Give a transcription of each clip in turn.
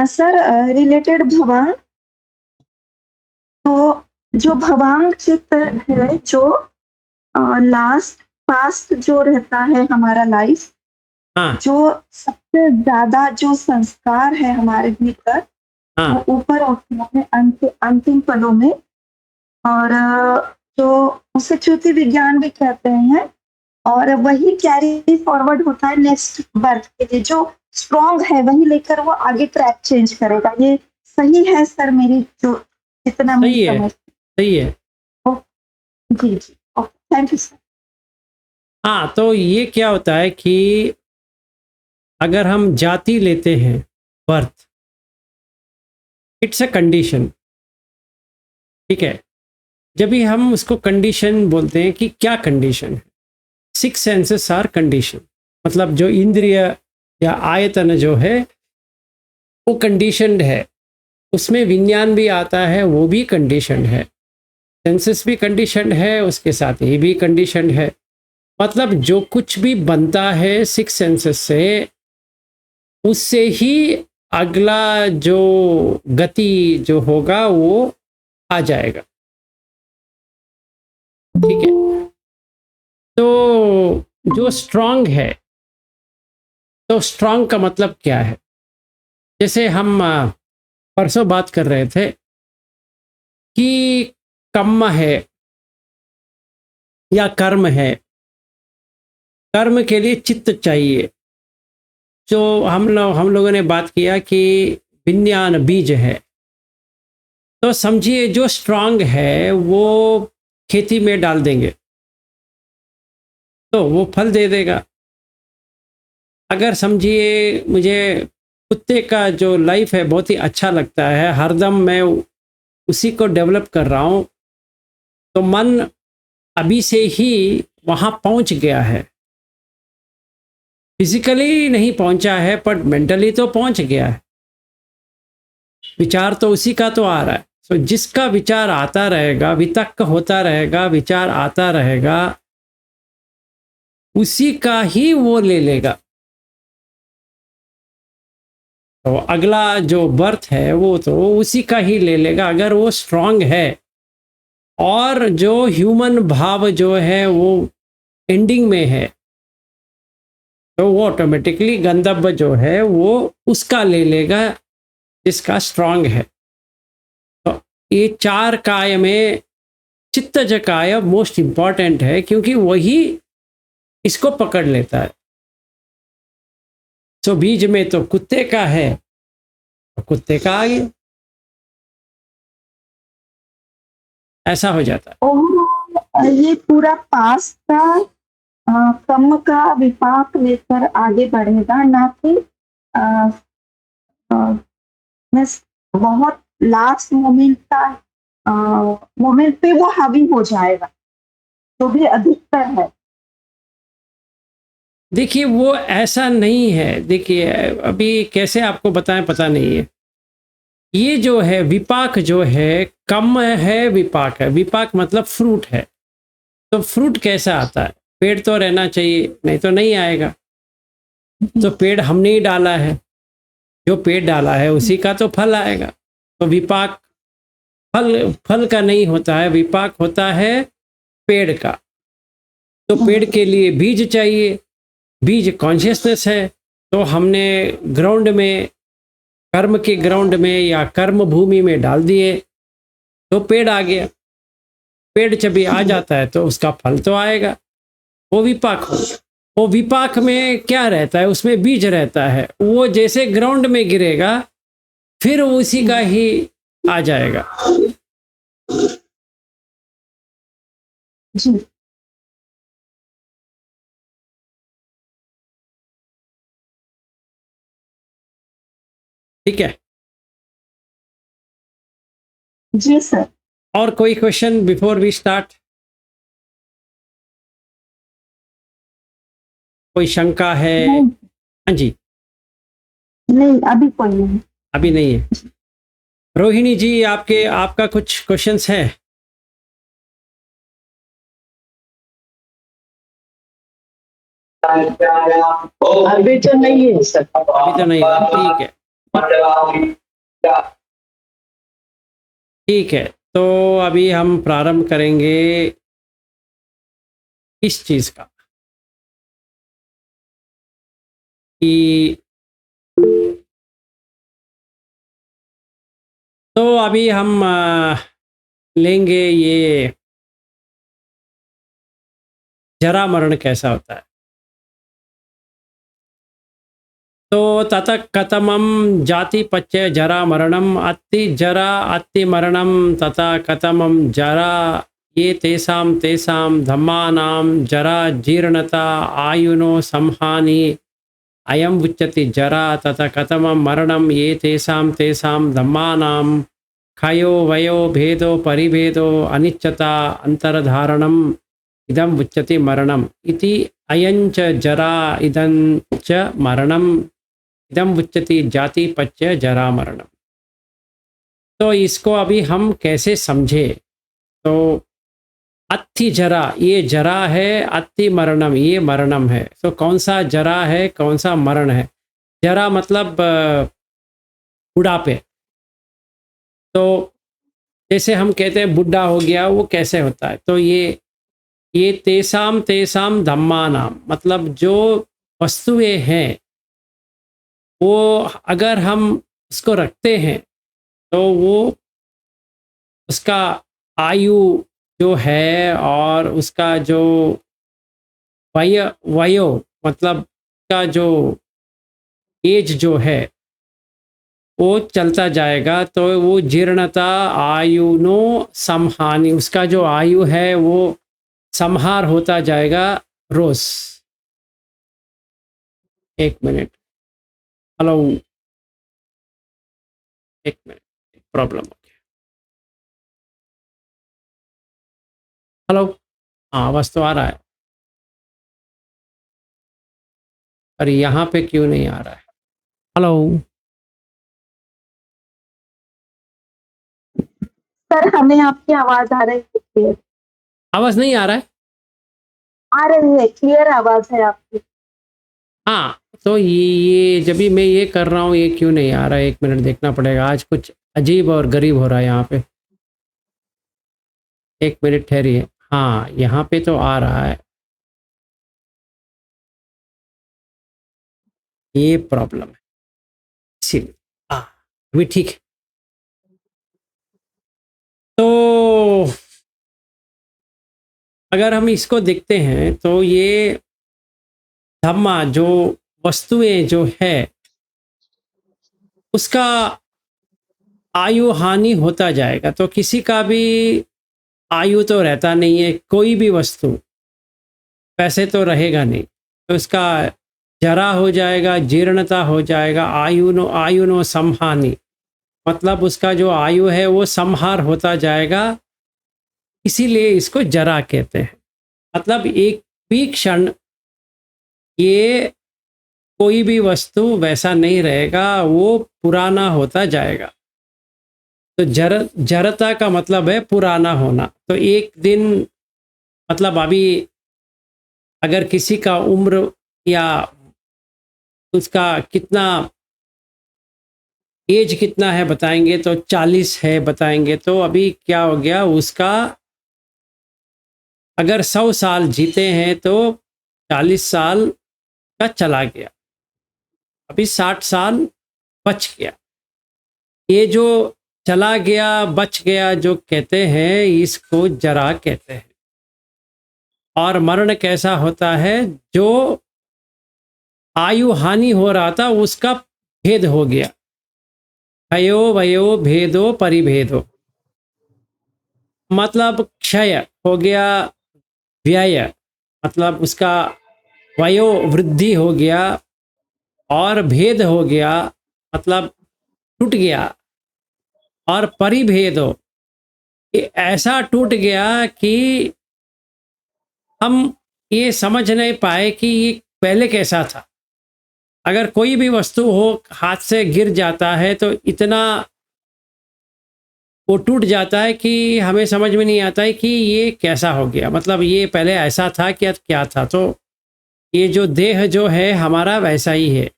Sir related भवांग, तो जो भवांग चित्र है जो लास्ट पास्ट जो रहता है हमारा लाइफ, हाँ जो सबसे ज़्यादा जो संस्कार है हमारे भीतर, हाँ वो ऊपर उठता है अंतिम पलों में। और जो उसे च्युति विज्ञान भी कहते हैं, और वही कैरी फॉरवर्ड होता है नेक्स्ट बर्थ के लिए। जो स्ट्रॉन्ग है वही लेकर वो आगे ट्रैक चेंज करेगा। ये सही है सर, मेरी जो जितना मैं सही है, समझ। सही है। जी जी, ओके, थैंक यू सर। हाँ, तो ये क्या होता है कि अगर हम जाति लेते हैं, बर्थ, इट्स अ कंडीशन, ठीक है। जब भी हम उसको कंडीशन बोलते हैं कि क्या कंडीशन है, 6 सेंसेस आर कंडीशन, मतलब जो इंद्रिय या आयतन जो है वो कंडीशनड है, उसमें विज्ञान भी आता है, वो भी कंडीशन है, सेंसेस भी कंडीशनड है, उसके साथ ये भी कंडीशनड है। मतलब जो कुछ भी बनता है 6 सेंसेस से, उससे ही अगला जो गति जो होगा वो आ जाएगा, ठीक है। तो जो स्ट्रांग है, तो स्ट्रांग का मतलब क्या है? जैसे हम परसों बात कर रहे थे कि कम्म है या कर्म है, कर्म के लिए चित्त चाहिए। जो हम लोगों ने बात किया कि विज्ञान बीज है, तो समझिए जो स्ट्रांग है वो खेती में डाल देंगे तो वो फल दे देगा। अगर समझिए मुझे कुत्ते का जो लाइफ है बहुत ही अच्छा लगता है, हरदम मैं उसी को डेवलप कर रहा हूँ, तो मन अभी से ही वहाँ पहुँच गया है। फिजिकली नहीं पहुँचा है पर मेंटली तो पहुँच गया है। विचार तो उसी का तो आ रहा है। तो जिसका विचार आता रहेगा, वितर्क होता रहेगा, विचार आता रहेगा, उसी का ही वो ले लेगा। तो अगला जो बर्थ है वो तो उसी का ही ले लेगा अगर वो स्ट्रांग है। और जो ह्यूमन भाव जो है वो एंडिंग में है, तो वो ऑटोमेटिकली गंधर्व जो है वो उसका ले लेगा जिसका स्ट्रांग है। तो ये 4 काय में चित्तज काय मोस्ट इंपॉर्टेंट है, क्योंकि वही इसको पकड़ लेता है। तो बीज में तो कुत्ते का है, तो कुत्ते का आ गया, ऐसा हो जाता है। और ये पूरा पास्ट का कर्म का विपाक लेकर आगे बढ़ेगा, ना कि अ, अ, बस बहुत लास्ट मोमेंट का मोमेंट पे वो हावी हो जाएगा, जो भी अधिकतर है। देखिए वो ऐसा नहीं है। देखिए अभी कैसे आपको बताएं पता नहीं है। ये जो है विपाक जो है, कम है विपाक है। विपाक मतलब फ्रूट है। तो फ्रूट कैसा आता है? पेड़ तो रहना चाहिए, नहीं तो नहीं आएगा। तो पेड़ हमने ही डाला है, जो पेड़ डाला है उसी का तो फल आएगा। तो विपाक फल फल का नहीं होता है, विपाक होता है पेड़ का। तो पेड़ के लिए बीज चाहिए, बीज कॉन्शियसनेस है। तो हमने ग्राउंड में, कर्म के ग्राउंड में या कर्म भूमि में डाल दिए, तो पेड़ आ गया। पेड़ जब भी आ जाता है तो उसका फल तो आएगा, वो विपाक हो गया। वो विपाक में क्या रहता है? उसमें बीज रहता है। वो जैसे ग्राउंड में गिरेगा फिर उसी का ही आ जाएगा। जी ठीक है। जी सर। और कोई क्वेश्चन बिफोर वी स्टार्ट? कोई शंका है? नहीं हाँ जी। नहीं, अभी कोई नहीं। अभी नहीं है। रोहिणी जी, आपका कुछ क्वेश्चंस है? अभी तो नहीं है सर। अभी तो नहीं है, ठीक है। ठीक है, तो अभी हम प्रारंभ करेंगे इस चीज़ का कि तो अभी हम लेंगे ये जरा मरण कैसा होता है। तो ततः कथमं जाति पच्य जरा मरणम अति मरणम तथा कथमं जरा ये तेषां तेषां धम्मानां जरा जीर्णता आयुनो संहानि अयम उच्यते जरा तथा कथमं मरणम ये तेषां तेषां धम्मानां क्षयो वयो भेदो परिभेदो अनिच्यता अंतरधारणम इदम उच्यते मरणम इति अयंच जरा इदं च मरणम इदम उच्यते जाति पच्य जरा मरणम। तो इसको अभी हम कैसे समझे? तो अत्ति जरा, ये जरा है, अत्ति मरणम ये मरणम है। तो कौन सा जरा है, कौन सा मरण है? जरा मतलब बुढ़ापे। तो जैसे हम कहते हैं बुढ़ा हो गया, वो कैसे होता है? तो ये तेसाम तेसाम धम्मानाम मतलब जो वस्तुएं हैं वो अगर हम उसको रखते हैं तो वो उसका आयु जो है और उसका जो वयो मतलब का जो एज जो है वो चलता जाएगा। तो वो जीर्णता आयुनो समहानि, उसका जो आयु है वो संहार होता जाएगा रोज। एक मिनट, हेलो, एक मिनट, प्रॉब्लम हो गया। हेलो, हाँ आवाज तो आ रहा है, पर यहाँ पे क्यों नहीं आ रहा है? हेलो, सर हमें आपकी आवाज आ रही है क्लियर। आवाज नहीं आ रहा है? आ रही है, क्लियर आवाज है आपकी। हाँ, तो ये जब भी मैं ये कर रहा हूँ ये क्यों नहीं आ रहा है? एक मिनट देखना पड़ेगा, आज कुछ अजीब और गरीब हो रहा है यहाँ पे। एक मिनट ठहरिए। हाँ, यहाँ पे तो आ रहा है, ये प्रॉब्लम है इसीलिए। हाँ, अभी ठीक है। तो अगर हम इसको देखते हैं तो ये धम्मा जो वस्तुएं जो है उसका आयु हानि होता जाएगा। तो किसी का भी आयु तो रहता नहीं है, कोई भी वस्तु पैसे तो रहेगा नहीं, तो उसका जरा हो जाएगा, जीर्णता हो जाएगा, आयुनो समहानि मतलब उसका जो आयु है वो संहार होता जाएगा, इसीलिए इसको जरा कहते हैं। मतलब एक भी क्षण ये कोई भी वस्तु वैसा नहीं रहेगा, वो पुराना होता जाएगा। तो जरता का मतलब है पुराना होना। तो एक दिन मतलब अभी अगर किसी का उम्र या उसका कितना एज कितना है बताएंगे तो 40 है बताएंगे, तो अभी क्या हो गया उसका, अगर 100 साल जीते हैं तो 40 साल का चला गया, अभी 60 साल बच गया। ये जो चला गया बच गया जो कहते हैं इसको जरा कहते हैं। और मरण कैसा होता है? जो आयु हानि हो रहा था उसका भेद हो गया, क्षयो वयो भेदो परिभेदो मतलब क्षय हो गया, व्यय मतलब उसका वयो वृद्धि हो गया, और भेद हो गया मतलब टूट गया, और परिभेदो ये ऐसा टूट गया कि हम ये समझ नहीं पाए कि ये पहले कैसा था। अगर कोई भी वस्तु हो हाथ से गिर जाता है तो इतना वो टूट जाता है कि हमें समझ में नहीं आता है कि ये कैसा हो गया, मतलब ये पहले ऐसा था क्या क्या था। तो ये जो देह जो है हमारा वैसा ही है,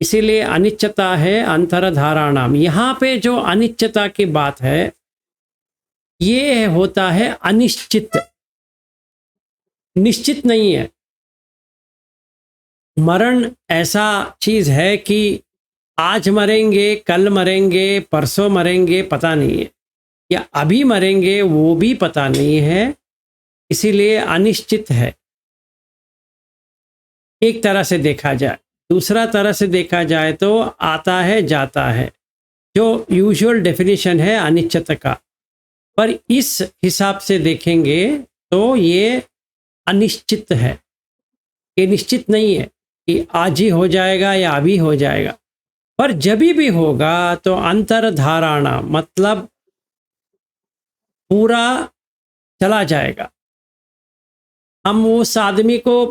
इसीलिए अनिश्चता है अंतरधाराणाम। यहाँ पे जो अनिश्चता की बात है ये होता है अनिश्चित, निश्चित नहीं है। मरण ऐसा चीज है कि आज मरेंगे, कल मरेंगे, परसों मरेंगे, पता नहीं है, या अभी मरेंगे वो भी पता नहीं है, इसीलिए अनिश्चित है एक तरह से देखा जाए। दूसरा तरह से देखा जाए तो आता है जाता है, जो यूजुअल डेफिनेशन है अनिश्चित का। पर इस हिसाब से देखेंगे तो ये अनिश्चित है, ये निश्चित नहीं है कि आज ही हो जाएगा या अभी हो जाएगा। पर जब भी होगा तो अंतरधारणा मतलब पूरा चला जाएगा। हम उस आदमी को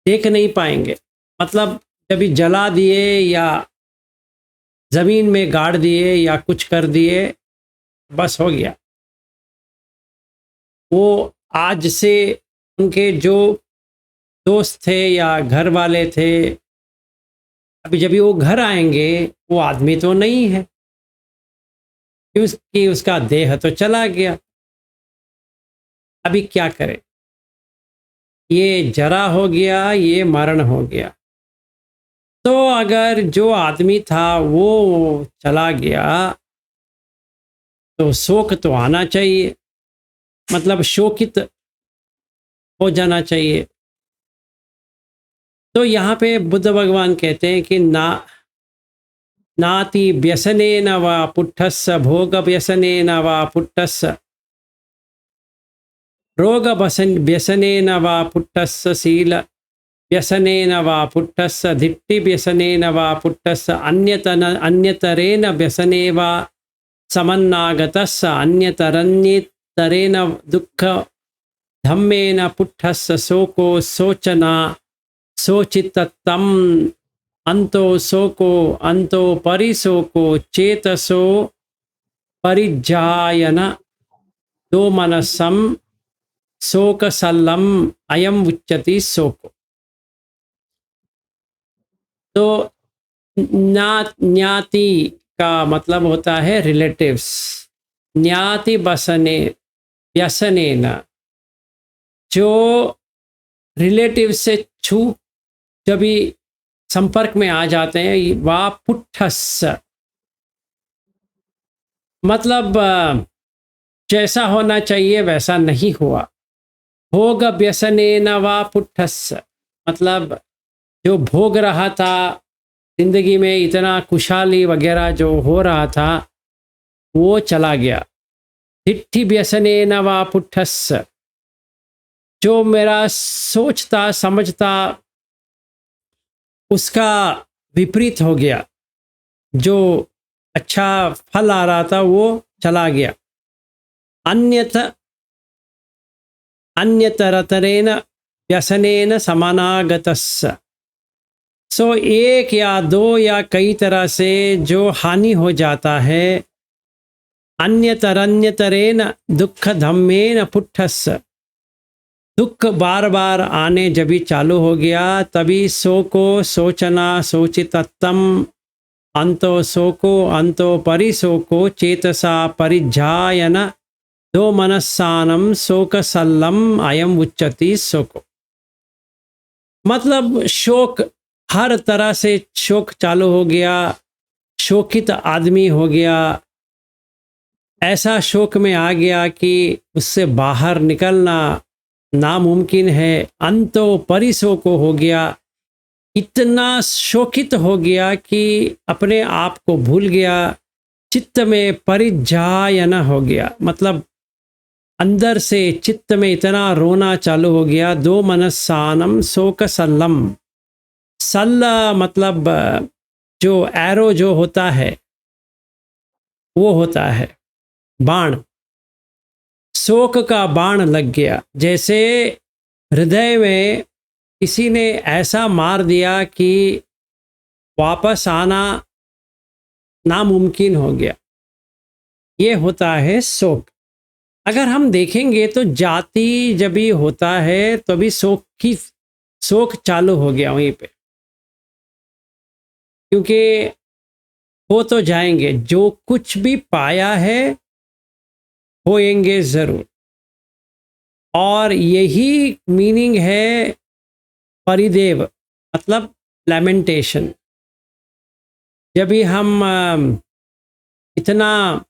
देख नहीं पाएंगे, मतलब जब जला दिए या जमीन में गाड़ दिए या कुछ कर दिए, बस हो गया। वो आज से उनके जो दोस्त थे या घर वाले थे, अभी जब वो घर आएंगे वो आदमी तो नहीं है, क्योंकि उसका देह तो चला गया। अभी क्या करें, ये जरा हो गया, ये मरण हो गया। तो अगर जो आदमी था वो चला गया तो शोक तो आना चाहिए, मतलब शोकित हो जाना चाहिए। तो यहाँ पे बुद्ध भगवान कहते हैं कि नाति व्यसनेन वा पुट्ठस्य भोग व्यसनेन वा पुट्ठस्य रोग व्यसनेन वा पुट्ठस्य शील व्यसनेन वा पुट्ठस्य धिट्टि व्यसनेन वा पुट्ठस्य अन्यतरेण व्यसने वा समन्नागतस्य अन्यतरन्यतरेण दुःख धम्मेन पुट्ठस्य शोको शोचना शोचितत्तम अंतो शोको अंतो परिशोको चेतसो परिज्जायन दो मनसम शोकसल्लम अयम उच्यति शोको। तो ज्ञाति का मतलब होता है रिलेटिव्स। ज्ञाति बसने व्यसने न, जो रिलेटिव से छू जब भी संपर्क में आ जाते हैं, वा पुट्ठस मतलब जैसा होना चाहिए वैसा नहीं हुआ। भोग व्यसनेन वा पुट्ठस मतलब जो भोग रहा था जिंदगी में, इतना खुशहाली वगैरह जो हो रहा था वो चला गया। धिट्ठि व्यसनेन वा पुट्ठस जो मेरा सोचता समझता उसका विपरीत हो गया, जो अच्छा फल आ रहा था वो चला गया। अन्यतरतरेण व्यसनेन समानागतस्य, सो एक या दो या कई तरह से जो हानि हो जाता है। अन्यतरन्यतरेण दुःख धम्मेन पुट्ठस्य, दुख बार बार आने जब भी चालू हो गया तभी शोको शोचना शोचितत्तम अंतो शोको अंतो परिशोको चेतसा परिज्जायन दो मनस्सानम शोकसल्लम अयम उच्यति शोको। मतलब शोक, हर तरह से शोक चालू हो गया, शोकित आदमी हो गया, ऐसा शोक में आ गया कि उससे बाहर निकलना नामुमकिन है। अंतो परिशोको हो गया, इतना शोकित हो गया कि अपने आप को भूल गया। चित्त में परिज्जायन हो गया, मतलब अंदर से चित्त में इतना रोना चालू हो गया। दो मनस्सानम शोक सल्लम, सल्ल मतलब जो एरो जो होता है वो होता है बाण, शोक का बाण लग गया। जैसे हृदय में किसी ने ऐसा मार दिया कि वापस आना नामुमकिन हो गया, ये होता है शोक। अगर हम देखेंगे तो जाति जब भी होता है तो भी शोक चालू हो गया वहीं पे। क्योंकि हो तो जाएंगे, जो कुछ भी पाया है होएंगे ज़रूर। और यही मीनिंग है परिदेव, मतलब लैमेंटेशन। जब भी हम इतना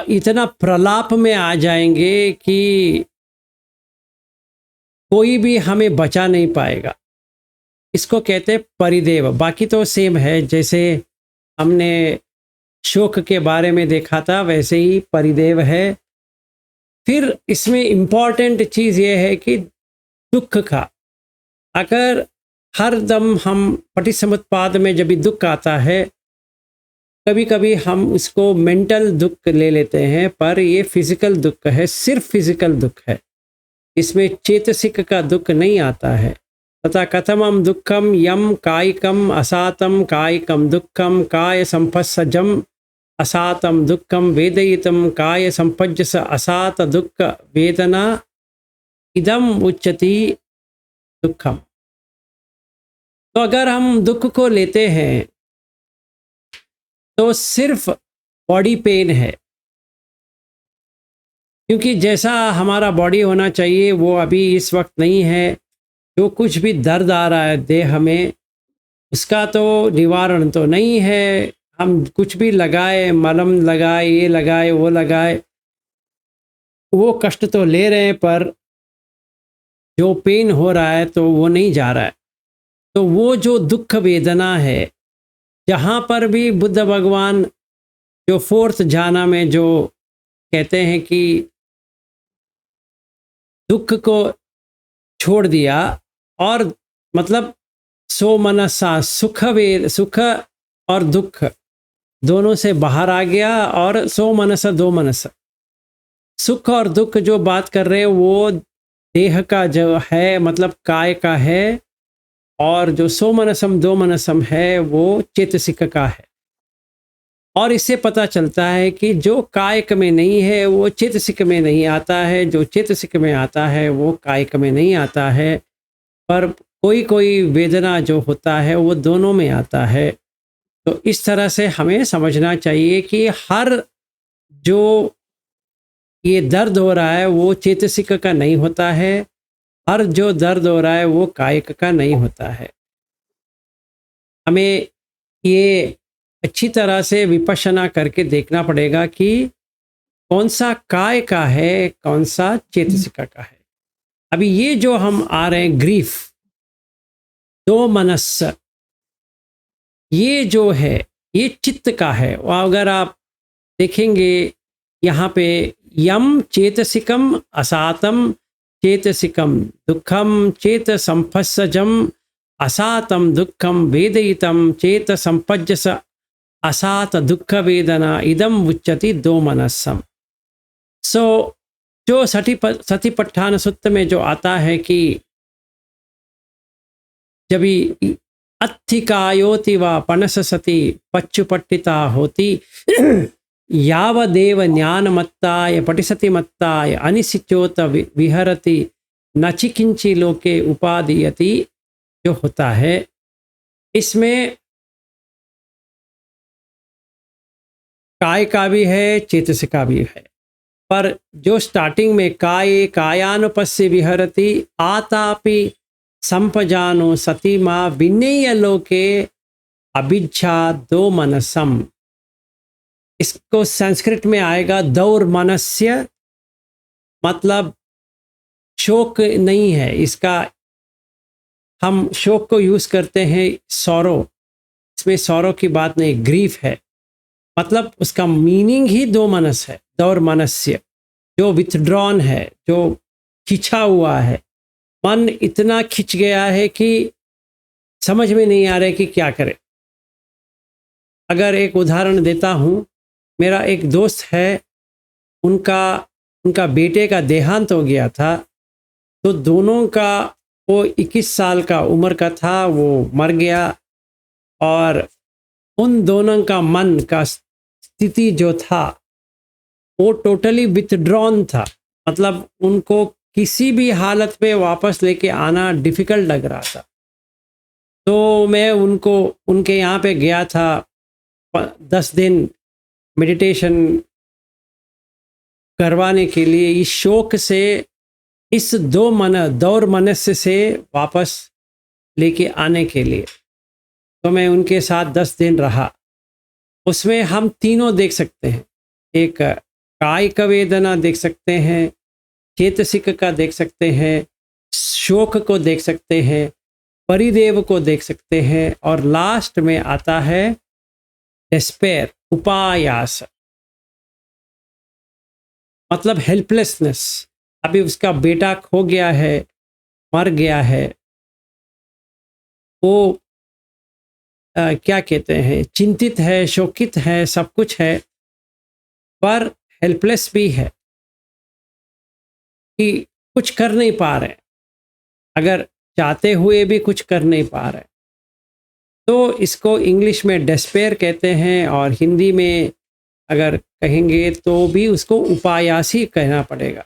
इतना प्रलाप में आ जाएंगे कि कोई भी हमें बचा नहीं पाएगा, इसको कहते हैं परिदेव। बाकी तो सेम है, जैसे हमने शोक के बारे में देखा था वैसे ही परिदेव है। फिर इसमें इम्पॉर्टेंट चीज़ ये है कि दुख का, अगर हर दम हम पटिसमुत्पाद में जब भी दुख आता है, कभी कभी हम इसको मेंटल दुख ले लेते हैं, पर ये फिजिकल दुख है, सिर्फ फिजिकल दुख है, इसमें चेतसिक का दुख नहीं आता है। तथा कथमम दुखम यम कायिकम असातम कायिकम दुखम काय संपस्सजम असातम दुखम वेदयितम काय संपज्जस असात दुख वेदना इदम उच्यति दुखम। तो अगर हम दुख को लेते हैं तो सिर्फ बॉडी पेन है, क्योंकि जैसा हमारा बॉडी होना चाहिए वो अभी इस वक्त नहीं है। जो कुछ भी दर्द आ रहा है देह में, उसका तो निवारण तो नहीं है। हम कुछ भी लगाए, मलम लगाए, ये लगाए, वो लगाए, वो कष्ट तो ले रहे हैं, पर जो पेन हो रहा है तो वो नहीं जा रहा है। तो वो जो दुख वेदना है, जहाँ पर भी बुद्ध भगवान जो फोर्थ जाना में जो कहते हैं कि दुख को छोड़ दिया, और मतलब सो मनसा सुख सुख और दुख दोनों से बाहर आ गया, और सो मनसा दो मनसा, सुख और दुख जो बात कर रहे हैं वो देह का जो है, मतलब काय का है, और जो सो मनसम दो मनसम है वो चेतसिक का है। और इससे पता चलता है कि जो कायक में नहीं है वो चेतसिक में नहीं आता है, जो चेतसिक में आता है वो कायक में नहीं आता है। पर कोई कोई वेदना जो होता है वो दोनों में आता है। तो इस तरह से हमें समझना चाहिए कि हर जो ये दर्द हो रहा है वो चेतसिक का नहीं होता है, हर जो दर्द हो रहा है वो कायिक का नहीं होता है। हमें ये अच्छी तरह से विपश्यना करके देखना पड़ेगा कि कौन सा काय का है, कौन सा चेतसिक का है। अभी ये जो हम आ रहे हैं ग्रीफ, दो मनस, ये जो है ये चित्त का है। और अगर आप देखेंगे यहाँ पे यम चेतसिकम असातम चेतसिकम दुखम चेत संपस्सजम असातम दुखम वेदयितम चेत संपज्जस असात दुख वेदना इदम उच्यति दो मनस्सम। सो जो सतिपट्ठान सूत्र में जो आता है कि जब अत्थिकायोति व पनस सति पच्चुपट्टिता होती यावदेव ज्ञानमत्ताय पटिसतिमत्ताय अनिसिचोत विहरति नचिकिंची लोके उपादीयति, जो होता है इसमें काय का भी है, चेतसिक का भी है। पर जो स्टार्टिंग में काय कायानुपस्य विहरति आतापि संपजानो सतीमा विनेय लोके अभिज्ञा दो मनसम। इसको संस्कृत में आएगा दौर मनस्य, मतलब शोक नहीं है इसका। हम शोक को यूज करते हैं सौरो, इसमें सौरो की बात नहीं, ग्रीफ है। मतलब उसका मीनिंग ही दो मनस है, दौर मनस्य, जो विथड्रॉन है, जो खिंचा हुआ है। मन इतना खिंच गया है कि समझ में नहीं आ रहा है कि क्या करे। अगर एक उदाहरण देता हूँ, मेरा एक दोस्त है, उनका बेटे का देहांत हो गया था। तो दोनों का, वो 21 साल का उम्र का था, वो मर गया। और उन दोनों का मन का स्थिति जो था वो टोटली विथड्रॉन था, मतलब उनको किसी भी हालत में वापस लेके आना डिफ़िकल्ट लग रहा था। तो मैं उनको उनके यहाँ पे गया था 10 दिन मेडिटेशन करवाने के लिए, इस शौक से, इस दौर मनस्य से वापस लेके आने के लिए। तो मैं उनके साथ 10 दिन रहा। उसमें हम तीनों देख सकते हैं, एक कायिक वेदना देख सकते हैं, चेतसिक का देख सकते हैं, शोक को देख सकते हैं, परिदेव को देख सकते हैं, और लास्ट में आता है डिस्पेयर, उपायास, मतलब हेल्पलेसनेस। अभी उसका बेटा खो गया है, मर गया है, वो क्या कहते हैं, चिंतित है, शोकित है, सब कुछ है, पर हेल्पलेस भी है कि कुछ कर नहीं पा रहे, अगर चाहते हुए भी कुछ कर नहीं पा रहे। तो इसको इंग्लिश में डिस्पेयर कहते हैं, और हिंदी में अगर कहेंगे तो भी उसको उपायास ही कहना पड़ेगा।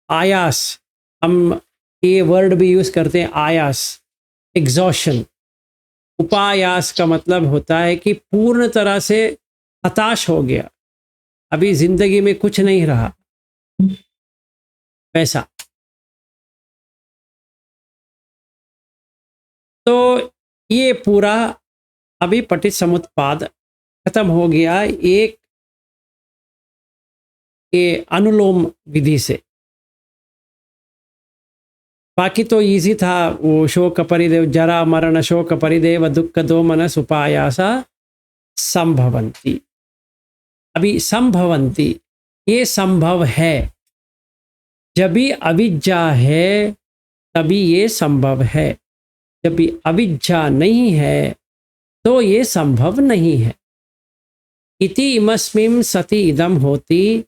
आयास, हम ये वर्ड भी यूज़ करते हैं, आयास, एग्जॉशन। उपायास का मतलब होता है कि पूर्ण तरह से हताश हो गया, अभी जिंदगी में कुछ नहीं रहा, वैसा। तो ये पूरा अभी पटिसमुत्पाद खत्म हो गया एक ये अनुलोम विधि से। बाकी तो इजी था, वो शोक परिदेव, जरा मरण शोक परिदेव दुख दो मनस उपायासा संभवंती। अभी संभवंती, ये संभव है, जब भी अविद्या है तभी ये संभव है, जब भी अविद्या नहीं है तो ये संभव नहीं है। इति इमस्मिं सति इदम होती,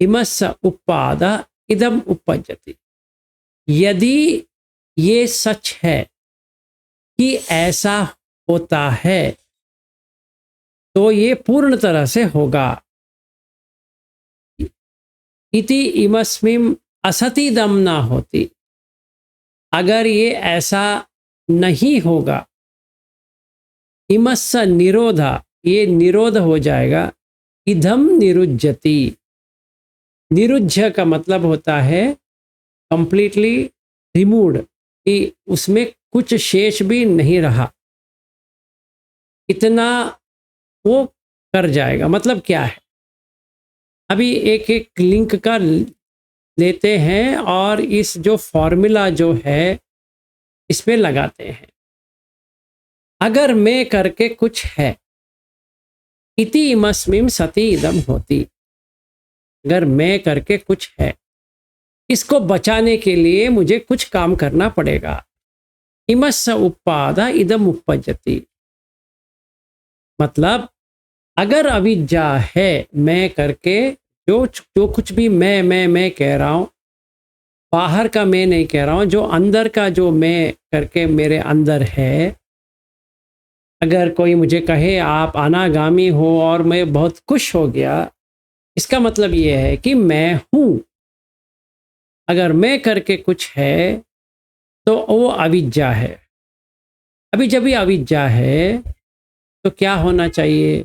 इमस्स उपाद इदम उपपज्यति। यदि ये सच है कि ऐसा होता है तो ये पूर्ण तरह से होगा। इति इमस्मिं असतिदम ना होती, अगर ये ऐसा नहीं होगा, इमस्स निरोधा, ये निरोध हो जाएगा, इधम निरुज्यति। निरुज्य का मतलब होता है कंप्लीटली रिमूव्ड, कि उसमें कुछ शेष भी नहीं रहा, इतना वो कर जाएगा। मतलब क्या है, अभी एक एक लिंक का लेते हैं और इस जो फॉर्मूला जो है इस पे लगाते हैं। अगर मैं करके कुछ है, इति इमस्मिं सति इदम होती, अगर मैं करके कुछ है, इसको बचाने के लिए मुझे कुछ काम करना पड़ेगा। इमस्स उपादा इदम उपपज्यति, मतलब अगर अविद्या है, मैं करके जो कुछ भी मैं कह रहा हूँ, बाहर का मैं नहीं कह रहा हूँ, जो अंदर का जो मैं करके मेरे अंदर है। अगर कोई मुझे कहे आप अनागामी हो और मैं बहुत खुश हो गया, इसका मतलब ये है कि मैं हूँ। अगर मैं करके कुछ है तो वो अविद्या है। अभी जब भी अविद्या है तो क्या होना चाहिए,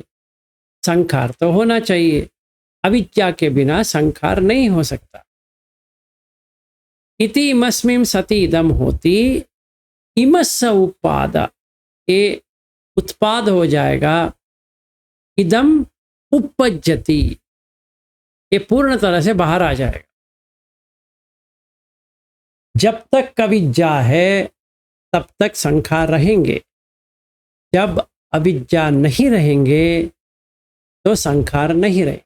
संखार तो होना चाहिए। अविद्या के बिना संखार नहीं हो सकता। इति इमस्मिं सति इदम होती, इमस्स उपादा, ये उत्पाद हो जाएगा, इदम उपपज्यति, ये पूर्ण तरह से बाहर आ जाएगा। जब तक अविद्या है तब तक संखार रहेंगे, जब अविद्या नहीं रहेंगे तो संखार नहीं रहे।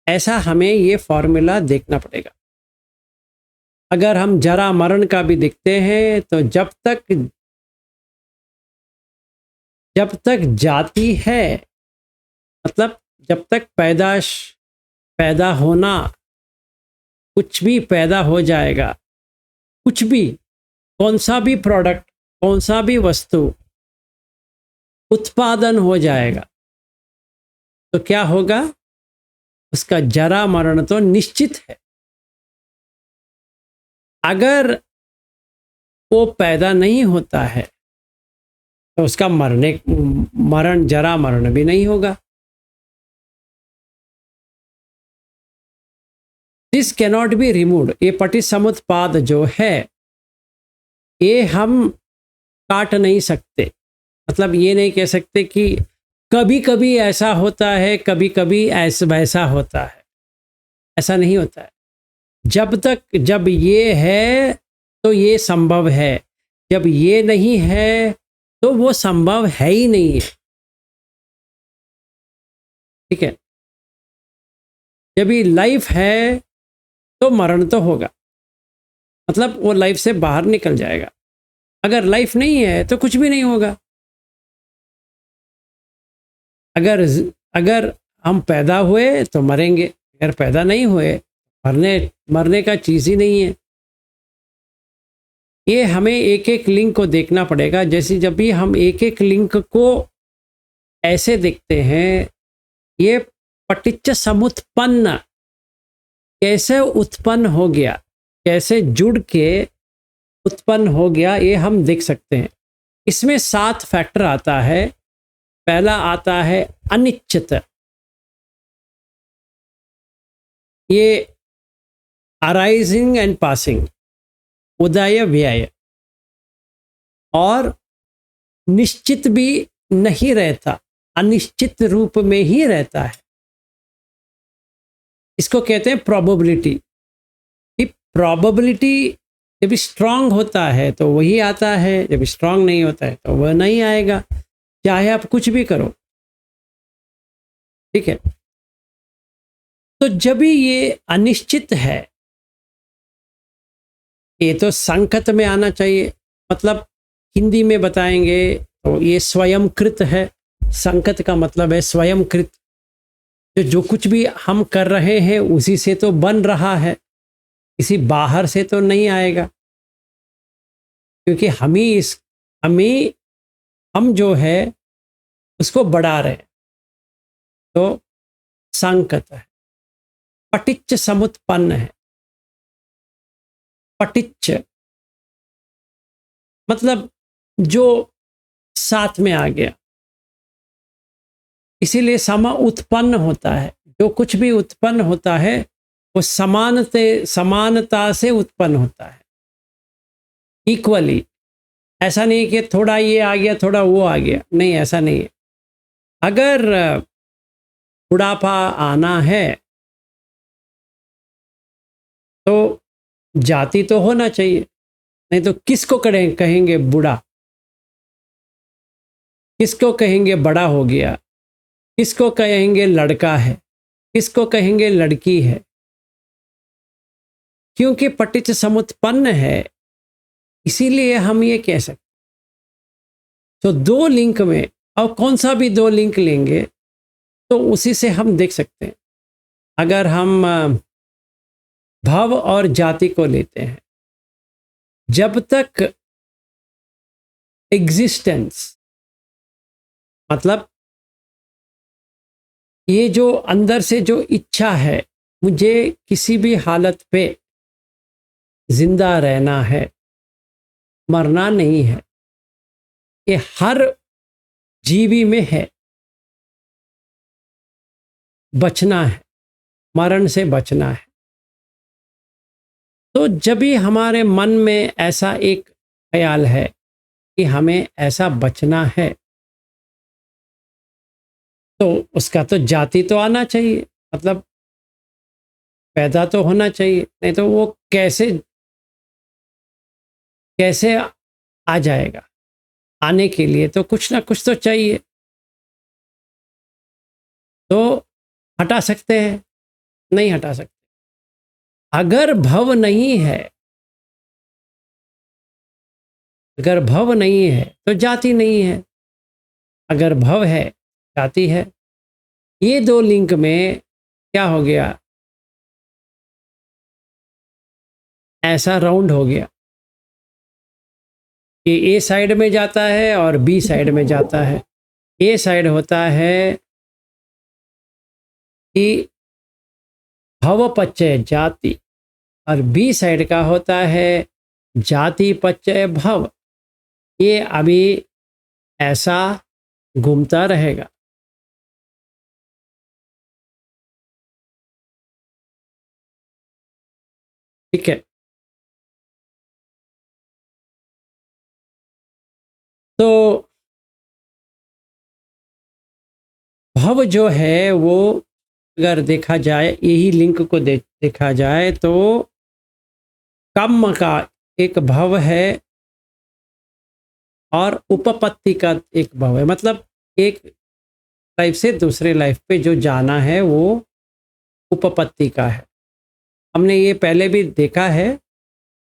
ऐसा हमें ये फॉर्मूला देखना पड़ेगा। अगर हम जरा मरण का भी देखते हैं तो जब तक जाती है, मतलब जब तक पैदा होना, कुछ भी पैदा हो जाएगा, कुछ भी, कौन सा भी प्रोडक्ट, कौन सा भी वस्तु उत्पादन हो जाएगा, तो क्या होगा, उसका जरा मरण तो निश्चित है। अगर वो पैदा नहीं होता है तो उसका मरण जरा मरण भी नहीं होगा। दिस कैनॉट बी रिमूव्ड, ये पटिसमुत्पाद जो है ये हम काट नहीं सकते। मतलब ये नहीं कह सकते कि कभी कभी ऐसा होता है, कभी कभी ऐसा वैसा होता है, ऐसा नहीं होता है। जब ये है तो ये संभव है, जब ये नहीं है तो वो संभव है ही नहीं है। ठीक है, जब ये लाइफ है तो मरण तो होगा, मतलब वो लाइफ से बाहर निकल जाएगा। अगर लाइफ नहीं है तो कुछ भी नहीं होगा। अगर अगर हम पैदा हुए तो मरेंगे, अगर पैदा नहीं हुए मरने का चीज़ ही नहीं है। ये हमें एक एक लिंक को देखना पड़ेगा। जैसे जब भी हम एक एक लिंक को ऐसे देखते हैं, ये पटिच्च समुत्पन्न कैसे उत्पन्न हो गया, कैसे जुड़ के उत्पन्न हो गया, ये हम देख सकते हैं। इसमें 7 फैक्टर आता है। पहला आता है अनिश्चित, ये अराइजिंग एंड पासिंग, उदय व्यय, और निश्चित भी नहीं रहता, अनिश्चित रूप में ही रहता है। इसको कहते हैं प्रोबेबिलिटी। प्रोबेबिलिटी जब स्ट्रांग होता है तो वही आता है, जब स्ट्रांग नहीं होता है तो वह नहीं आएगा, चाहे आप कुछ भी करो। ठीक है, तो जब भी ये अनिश्चित है, ये तो संकत में आना चाहिए। मतलब हिंदी में बताएंगे तो ये स्वयंकृत है। संकत का मतलब है स्वयंकृत, जो कुछ भी हम कर रहे हैं उसी से तो बन रहा है, किसी बाहर से तो नहीं आएगा। क्योंकि हम जो है उसको बढ़ा रहे हैं, तो संकत है। पटिच्च समुत्पन्न है। पटिच्च मतलब जो साथ में आ गया, इसीलिए सम उत्पन्न होता है। जो कुछ भी उत्पन्न होता है वो समानता से उत्पन्न होता है, इक्वली। ऐसा नहीं कि थोड़ा ये आ गया थोड़ा वो आ गया, नहीं, ऐसा नहीं है। अगर बुढ़ापा आना है तो जाति तो होना चाहिए, नहीं तो किसको कहेंगे बूढ़ा, किसको कहेंगे बड़ा हो गया, किसको कहेंगे लड़का है, किसको कहेंगे लड़की है। क्योंकि पटिच्च समुत्पन्न है, इसीलिए हम ये कह सकते। तो 2 लिंक में, और कौन सा भी 2 लिंक लेंगे तो उसी से हम देख सकते हैं। अगर हम भव और जाति को लेते हैं, जब तक एग्जिस्टेंस, मतलब ये जो अंदर से जो इच्छा है, मुझे किसी भी हालत पे जिंदा रहना है, मरना नहीं है, ये हर जीवी में है। बचना है, मरण से बचना है। तो जब भी हमारे मन में ऐसा एक ख्याल है कि हमें ऐसा बचना है, तो उसका तो जाति तो आना चाहिए, मतलब पैदा तो होना चाहिए, नहीं तो वो कैसे आ जाएगा। आने के लिए तो कुछ ना कुछ तो चाहिए। तो हटा सकते हैं? नहीं हटा सकते। अगर भव नहीं है, अगर भव नहीं है तो जाति नहीं है, अगर भव है जाति है। ये 2 लिंक में क्या हो गया, ऐसा राउंड हो गया कि ए साइड में जाता है और बी साइड में जाता है। ए साइड होता है कि भव पच्चय जाति, और बी साइड का होता है जाति पच्चय भव। ये अभी ऐसा घूमता रहेगा। ठीक है, तो भव जो है वो अगर देखा जाए, यही लिंक को देखा जाए तो कम का एक भव है और उपपत्ति का एक भव है। मतलब एक लाइफ से दूसरे लाइफ पे जो जाना है वो उपपत्ति का है। हमने ये पहले भी देखा है,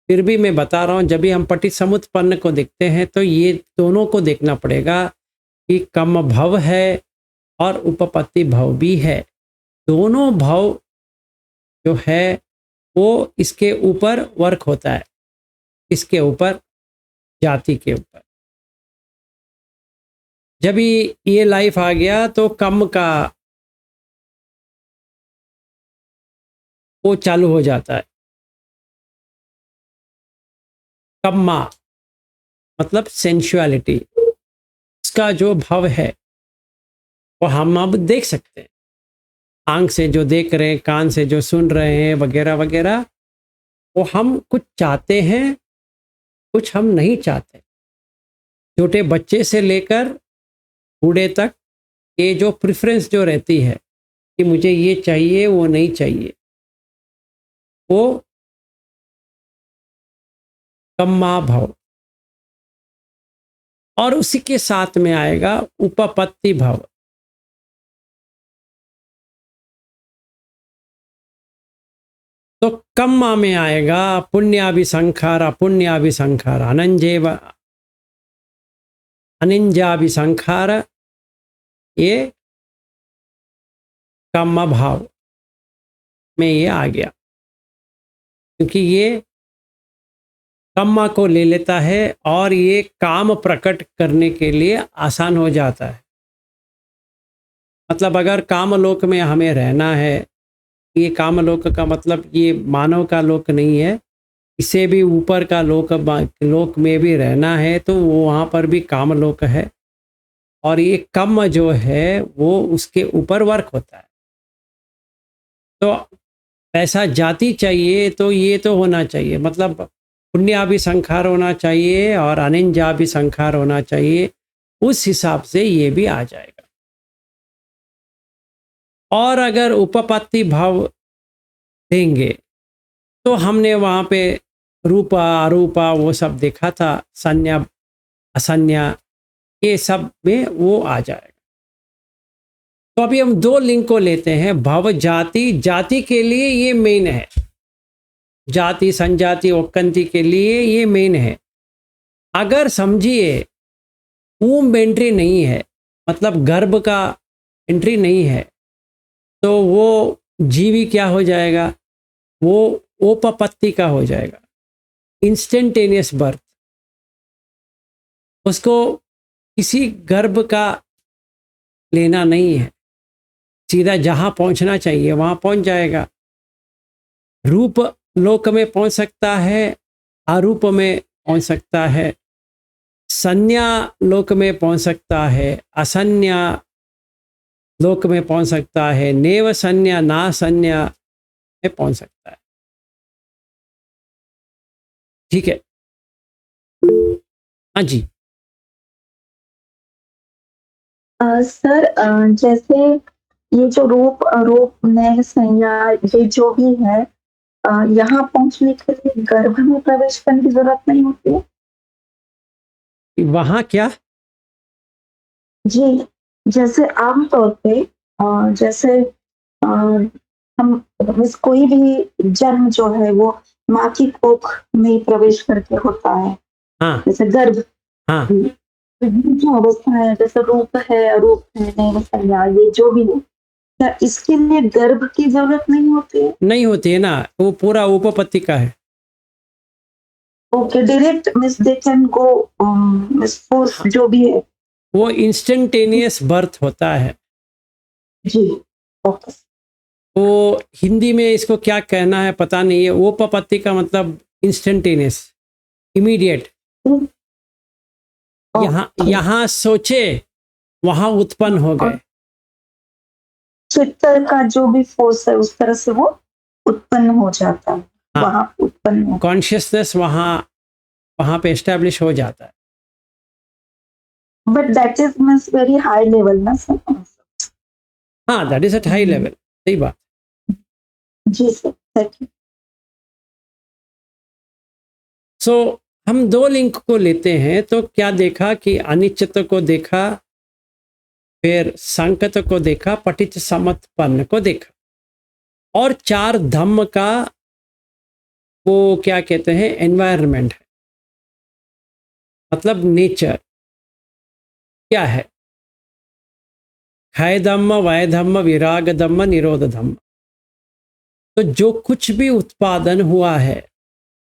फिर भी मैं बता रहा हूँ, जब भी हम पटिसमुत्पन्न को देखते हैं तो ये दोनों को देखना पड़ेगा कि कम भव है और उपपत्ति भव भी है। दोनों भव जो है वो इसके ऊपर वर्क होता है, इसके ऊपर, जाति के ऊपर। जब ये लाइफ आ गया तो कम का वो चालू हो जाता है। कम्मा मतलब सेंसुअलिटी, उसका जो भाव है वो हम अब देख सकते हैं। आंख से जो देख रहे हैं, कान से जो सुन रहे हैं, वगैरह वगैरह, वो हम कुछ चाहते हैं, कुछ हम नहीं चाहते। छोटे बच्चे से लेकर बूढ़े तक ये जो प्रेफरेंस जो रहती है कि मुझे ये चाहिए वो नहीं चाहिए, वो कम्मा भाव। और उसी के साथ में आएगा उपपत्ति भाव। तो कम्मा में आएगा पुण्याभिसंखार, अपुण्याभिसंखार, अनिंजाभिसंखार, ये कम्मा भाव में ये आ गया, क्योंकि ये कम्मा को ले लेता है और ये काम प्रकट करने के लिए आसान हो जाता है। मतलब अगर कामलोक में हमें रहना है, ये कामलोक का मतलब ये मानव का लोक नहीं है, इसे भी ऊपर का लोक में भी रहना है, तो वो वहाँ पर भी कामलोक है। और ये कम जो है वो उसके ऊपर वर्क होता है। तो ऐसा जाति चाहिए तो ये तो होना चाहिए, मतलब पुण्याभिसंखार होना चाहिए और अनिंजाभिसंखार होना चाहिए। उस हिसाब से ये भी आ जाएगा। और अगर उपपत्ति भाव देंगे तो हमने वहाँ पे रूपा अरूपा वो सब देखा था, संज्ञा असंज्ञा, ये सब में वो आ जाएगा। तो अभी हम दो लिंक को लेते हैं। भव जाति, जाति के लिए ये मेन है, जाति संजाति ओक्कंति के लिए ये मेन है। अगर समझिए ऊम एंट्री नहीं है, मतलब गर्भ का एंट्री नहीं है, तो वो जीवी क्या हो जाएगा, वो उपपत्ति का हो जाएगा, इंस्टेंटेनियस बर्थ। उसको किसी गर्भ का लेना नहीं है, सीधा जहां पहुंचना चाहिए वहां पहुंच जाएगा। रूप लोक में पहुंच सकता है, आरूप में पहुंच सकता है, संज्ञा लोक में पहुंच सकता है, असंज्ञा लोक में पहुंच सकता है, नेव संज्ञा ना संज्ञा में पहुंच सकता है। ठीक है, हाँ जी। सर, जैसे ये जो रूप रूप नैव संज्ञा ये जो भी है, यहाँ पहुंचने के लिए गर्भ में प्रवेश करने की जरूरत नहीं होती है? वहां क्या? जी, जैसे आमतौर पे जैसे हम कोई भी जन्म जो है वो माँ की कोख में प्रवेश करके होता है, हाँ जैसे गर्भ। हाँ, जो अवस्था है, जैसे रूप है अरूप है नैव संज्ञा ये जो भी है, क्या इसके लिए गर्भ की जरूरत नहीं होती है? नहीं होती है ना, वो पूरा उपपत्ति का है। Okay, direct miss they can go, miss force जो भी है। वो इंस्टेंटेनियस बर्थ होता है। जी, ओके। वो हिंदी में इसको क्या कहना है पता नहीं है। उपपत्ति का मतलब इंस्टेंटेनियस, इमीडिएट। यहाँ ओके। यहाँ सोचे वहां उत्पन्न हो और गए। ट्विटर का जो भी फोर्स है उस तरह से वो उत्पन्न हो जाता है, हाँ, वहां उत्पन्न हो। कॉन्शियसनेस वहाँ वहाँ पे एस्टेब्लिश हो जाता है। But that is means very high level ना सर। हाँ, that is at high level, सही बात। जी सर, थैंक यू। सो हम दो लिंक को लेते हैं तो क्या देखा कि अनिश्चित को देखा, फिर संकत को देखा, पटिच समुत्पन्न को देखा, और चार धम्म का वो क्या कहते हैं एनवायरनमेंट है, मतलब नेचर क्या है। क्षय धम्म, वय धम्म, विराग धम्म, निरोध धम्म। तो जो कुछ भी उत्पादन हुआ है,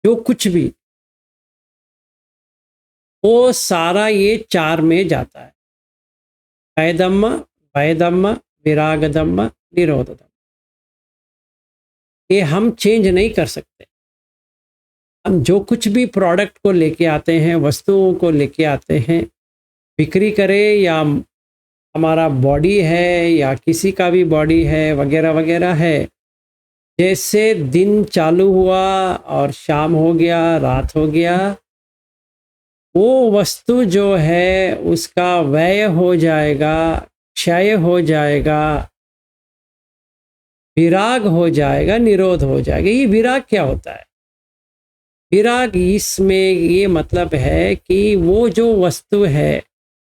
जो कुछ भी, वो सारा ये चार में जाता है। क्षय धम्म, वय धम्म, विराग धम्म, निरोध धम्म। ये हम चेंज नहीं कर सकते। हम जो कुछ भी प्रोडक्ट को लेके आते हैं, वस्तुओं को लेके आते हैं, बिक्री करें या हमारा बॉडी है या किसी का भी बॉडी है वगैरह वगैरह है, जैसे दिन चालू हुआ और शाम हो गया, रात हो गया, वो वस्तु जो है उसका व्यय हो जाएगा, क्षय हो जाएगा, विराग हो जाएगा, निरोध हो जाएगा। ये विराग क्या होता है? विराग इसमें ये मतलब है कि वो जो वस्तु है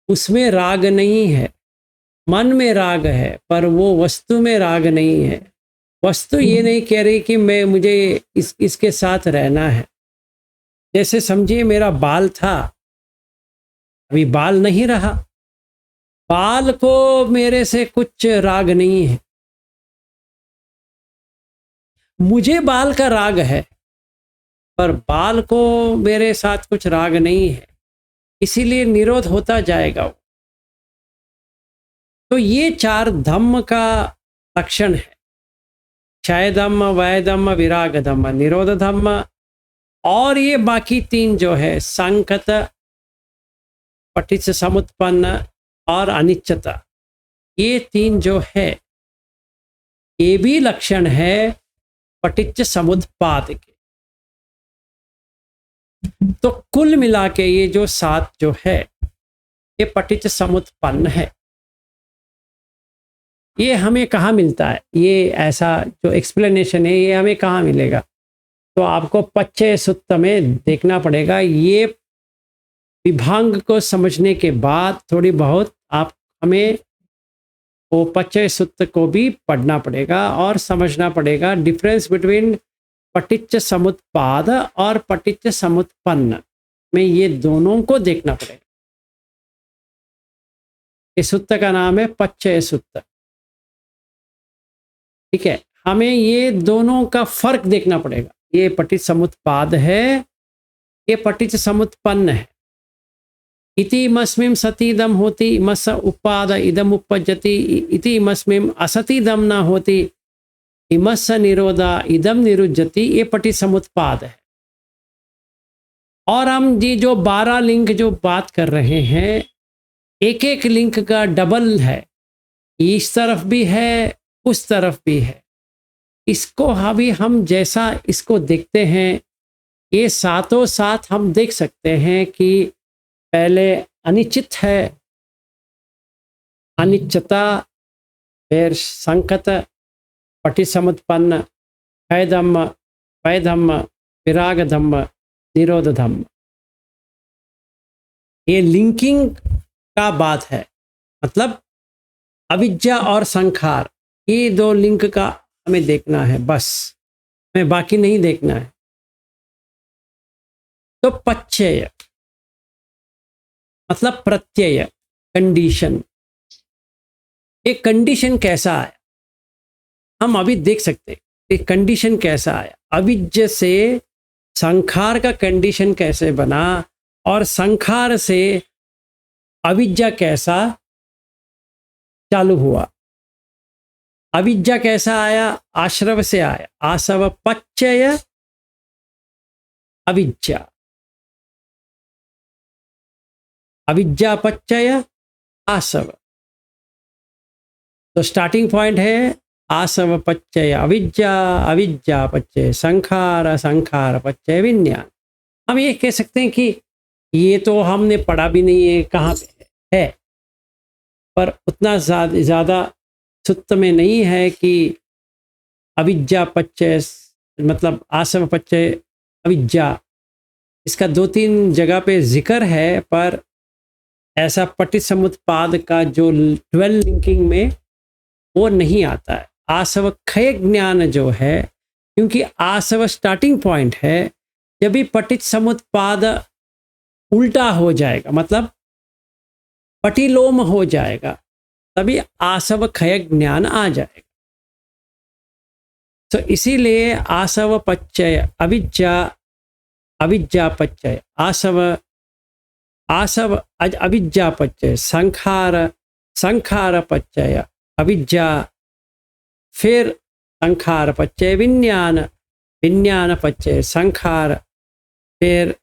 उसमें राग नहीं है। मन में राग है पर वो वस्तु में राग नहीं है। वस्तु ये नहीं कह रही कि मुझे इसके साथ रहना है। जैसे समझिए मेरा बाल था, अभी बाल नहीं रहा, बाल को मेरे से कुछ राग नहीं है, मुझे बाल का राग है पर बाल को मेरे साथ कुछ राग नहीं है, इसीलिए निरोध होता जाएगा। तो ये चार धम्म का लक्षण है। क्षय धम्म, वय धम्म, विराग धम्म, निरोध धम्म। और ये बाकी तीन जो है संकत, पटिच समुत्पन्न और अनिश्चता, ये तीन जो है ये भी लक्षण है पटिच समुत्पाद के। तो कुल मिला के ये जो सात जो है ये पटिच समुत्पन्न है। ये हमें कहाँ मिलता है? ये ऐसा जो एक्सप्लेनेशन है ये हमें कहाँ मिलेगा? तो आपको पच्चय सूक्त में देखना पड़ेगा। ये विभांग को समझने के बाद थोड़ी बहुत आप हमें वो पच्चय सूक्त को भी पढ़ना पड़ेगा और समझना पड़ेगा डिफरेंस बिटवीन पटिच्च समुत्पाद और पटिच्च समुत्पन्न में, ये दोनों को देखना पड़ेगा। इस सूत्र का नाम है पच्चय सूत्र। ठीक है, हमें ये दोनों का फर्क देखना पड़ेगा। ये पटिच्च समुत्पाद है, ये पटिच्च समुत्पन्न है। इति मस्मिम सतीदम होती मस उपाद इदम उपज्यति, इति मस्मिम असतीदम न होती इमस निरोधा इदम निरुज्यति, ये पटिच्च समुत्पाद है। और हम जी जो 12 लिंक जो बात कर रहे हैं, एक एक लिंक का डबल है, इस तरफ भी है उस तरफ भी है। इसको अभी हम जैसा इसको देखते हैं, ये सातों साथ हम देख सकते हैं कि पहले अनिश्चित है, अनिश्चता, फिर संकत, पटिच्च समुत्पन्न, क्षय धम्म, वय धम्म, विराग धम्म, निरोध धम्म। ये लिंकिंग का बात है, मतलब अविद्या और संखार, ये दो लिंक का हमें देखना है, बस हमें बाकी नहीं देखना है। तो पच्चय मतलब प्रत्यय, कंडीशन। ये कंडीशन कैसा आया हम अभी देख सकते हैं। ये कंडीशन कैसा आया, अविद्या से संखार का कंडीशन कैसे बना और संखार से अविद्या कैसा चालू हुआ। अविद्या कैसा आया? आश्रव से आया। आसव पच्चय अविद्या, अविद्या पच्चय आसव। तो स्टार्टिंग पॉइंट है आसव पच्चय अविद्या, अविद्या पच्चय संखार, संखार पच्चय विज्ञान। हम ये कह सकते हैं कि ये तो हमने पढ़ा भी नहीं है, कहाँ पे है, पर उतना ज़्यादा सूत्र में नहीं है कि अविद्या पच्चय मतलब आसव पच्चय अविद्या, इसका 2-3 जगह पे जिक्र है, पर ऐसा पटिसमुत्पाद का जो 12 लिंकिंग में वो नहीं आता है। आसव क्षय ज्ञान जो है, क्योंकि आसव स्टार्टिंग पॉइंट है, जब भी पटित समुत्पाद उल्टा हो जाएगा, मतलब पटिलोम हो जाएगा, तभी आसव क्षय ज्ञान आ जाएगा। तो इसीलिए आसव पच्चय अविद्या, अविद्या पच्चय आसव, आसव अविद्या पच्चय संखार, संखार पच्चय अविद्या, फिर संखार पच्चय विज्ञान, विज्ञान पच्चय संखार, फिर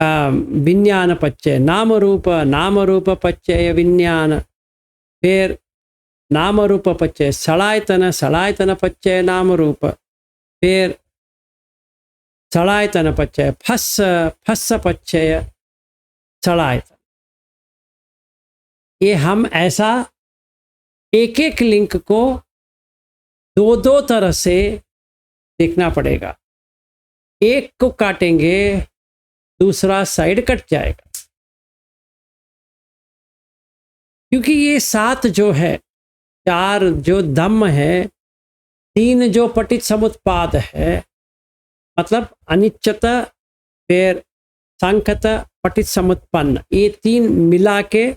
विज्ञान पच्चय नाम रूप, नाम रूप पच्चय विज्ञान, फिर नाम रूप पच्चय सलायतन, सलायतन पच्चय नाम रूप, फिर सलायतन पच्चय फस्स, फस्स पच्चय सलायतन। ये हम ऐसा एक एक लिंक को 2-2 तरह से देखना पड़ेगा। एक को काटेंगे, दूसरा साइड कट जाएगा, क्योंकि ये 7 जो है, 4 जो धम्म है, 3 जो पटित समुत्पाद है, मतलब अनिश्चित, फिर संकत, पटित समुत्पन्न, ये 3 मिला के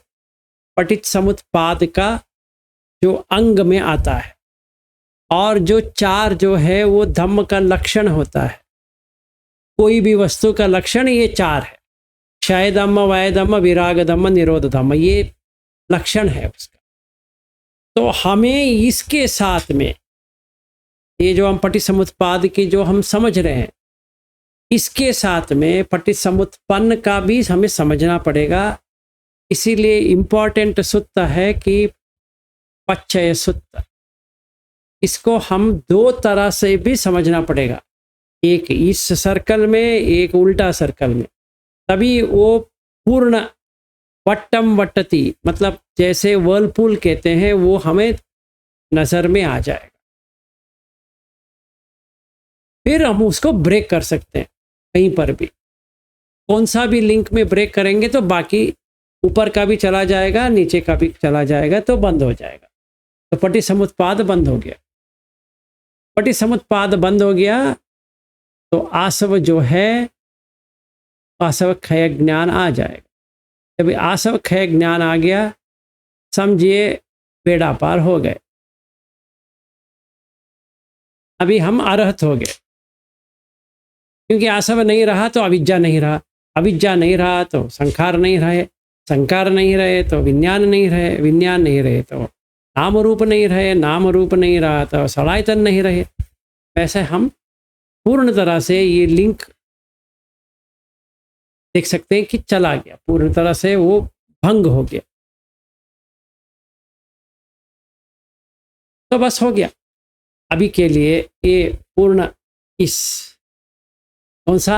पटित समुत्पाद का जो अंग में आता है। और जो 4 जो है वो धम्म का लक्षण होता है। कोई भी वस्तु का लक्षण ये 4 है, क्षय धम्म, वय धम्म, विराग धम्म, निरोध धम्म, ये लक्षण है उसका। तो हमें इसके साथ में ये जो हम पटिसमुत्पाद की जो हम समझ रहे हैं, इसके साथ में पटिसमुत्पन्न का भी हमें समझना पड़ेगा। इसीलिए इम्पॉर्टेंट सूत्र है कि पच्चय सूत्र, इसको हम 2 तरह से भी समझना पड़ेगा, एक इस सर्कल में, एक उल्टा सर्कल में, तभी वो पूर्ण वट्टम वट्टति, मतलब जैसे वर्लपूल कहते हैं, वो हमें नजर में आ जाएगा। फिर हम उसको ब्रेक कर सकते हैं कहीं पर भी, कौन सा भी लिंक में ब्रेक करेंगे तो बाकी ऊपर का भी चला जाएगा, नीचे का भी चला जाएगा, तो बंद हो जाएगा। तो पटिसमुत्पाद बंद हो गया, पटिसमुत्पाद बंद हो गया, तो आसव जो है, आसव क्षय ज्ञान आ जाएगा। जब आसव क्षय ज्ञान आ गया, समझिए बेड़ा पार हो गए, अभी हम अरहत हो गए। क्योंकि आसव नहीं रहा तो अविद्या नहीं रहा, अविद्या नहीं रहा तो संखार नहीं रहे, संकार नहीं रहे तो विज्ञान नहीं रहे, विज्ञान नहीं रहे तो नाम रूप नहीं रहे, नाम रूप नहीं रहा तो सलायतन नहीं रहे। वैसे हम पूर्ण तरह से ये लिंक देख सकते हैं कि चला गया, पूर्ण तरह से वो भंग हो गया, तो बस हो गया। अभी के लिए ये पूर्ण इस कौन सा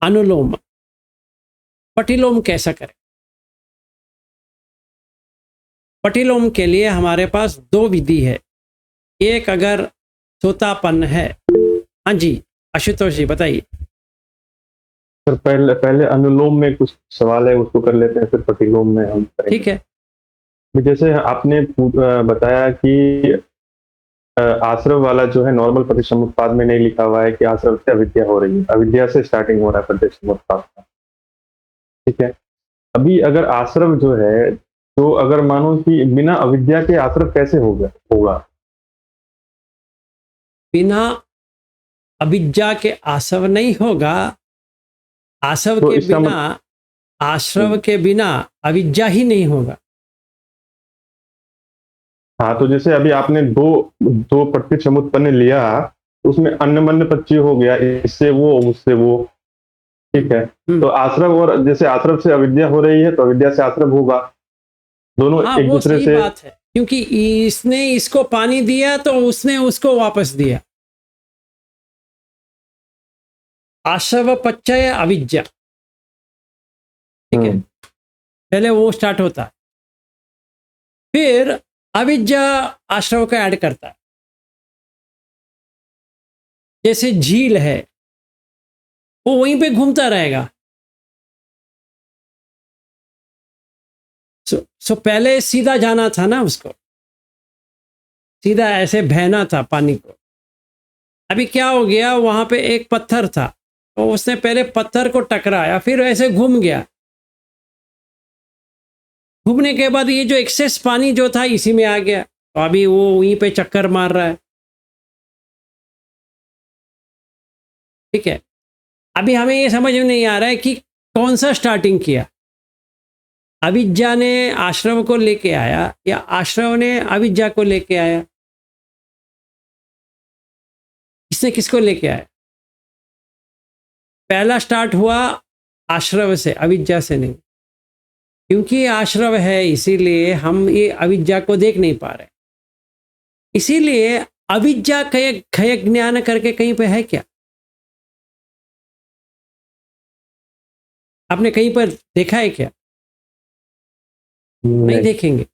अनुलोम पटिलोम कैसा करें। पटिलोम के लिए हमारे पास 2 विधि है। एक अगर सोतापन्न है, हाँ जी आशुतोष जी बताइए। सर पहले अनुलोम में कुछ सवाल है, उसको कर लेते हैं, फिर पटिलोम में हम करेंगे। ठीक है। जैसे आपने बताया कि आश्रव वाला जो है नॉर्मल पटिसमुत्पाद में नहीं लिखा हुआ है कि आश्रव से अविद्या हो रही है, अविद्या से स्टार्टिंग हो रहा है पटिसमुत्पाद का, ठीक है। अभी अगर आश्रव जो है, तो अगर मानो कि बिना अविद्या के आश्रव कैसे होगा? बिना अविद्या के आश्रव नहीं होगा। आश्रव तो के बिना, आश्रव के बिना अविद्या ही नहीं होगा। हाँ, तो जैसे अभी आपने दो दो प्रत्यक्ष समुत्पन्न लिया, उसमें अन्न मन्न प्रत्यय हो गया, इससे वो उससे वो, ठीक है। हम्म। तो आश्रव, और जैसे आश्रव से अविद्या हो रही है तो अविद्या से आश्रव होगा, दोनों हाँ एक वो दूसरे सही से। बात है, क्योंकि इसने इसको पानी दिया तो उसने उसको वापस दिया। आश्रव पच्चय अविद्या, ठीक है, हम्म, पहले वो स्टार्ट होता है, फिर अविद्या आश्रव का ऐड करता है। जैसे झील है, वो वहीं पे घूमता रहेगा। सो पहले सीधा जाना था ना उसको, सीधा ऐसे बहना था पानी को। अभी क्या हो गया, वहां पे एक पत्थर था, तो उसने पहले पत्थर को टकराया, फिर ऐसे घूम गया। घूमने के बाद ये जो एक्सेस पानी जो था इसी में आ गया, तो अभी वो वहीं पे चक्कर मार रहा है, ठीक है। अभी हमें ये समझ में नहीं आ रहा है कि कौन सा स्टार्टिंग किया, अविद्या ने आश्रव को लेके आया या आश्रव ने अविद्या को लेके आया, किसने किसको लेके आया। पहला स्टार्ट हुआ आश्रव से, अविद्या से नहीं, क्योंकि आश्रव है इसीलिए हम ये अविद्या को देख नहीं पा रहे। इसीलिए अविद्या खय ज्ञान करके कहीं पे है क्या, आपने कहीं पर देखा है क्या? नहीं नहीं। देखेंगे।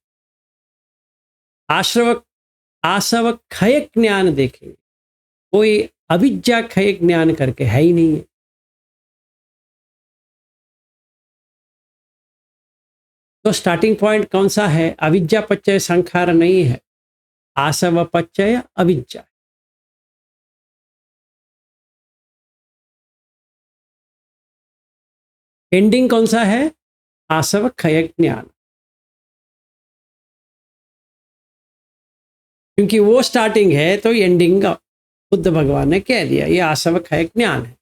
आश्रव आसव खय ज्ञान देखेंगे, कोई अविद्या खय ज्ञान करके है ही नहीं है। तो स्टार्टिंग पॉइंट कौन सा है? अविद्या पच्चय संखार नहीं है, आसव पच्चय अविद्या। एंडिंग कौन सा है? आसव खय ज्ञान, क्योंकि वो स्टार्टिंग है तो एंडिंग का बुद्ध भगवान ने कह दिया, ये आसव खय ज्ञान है।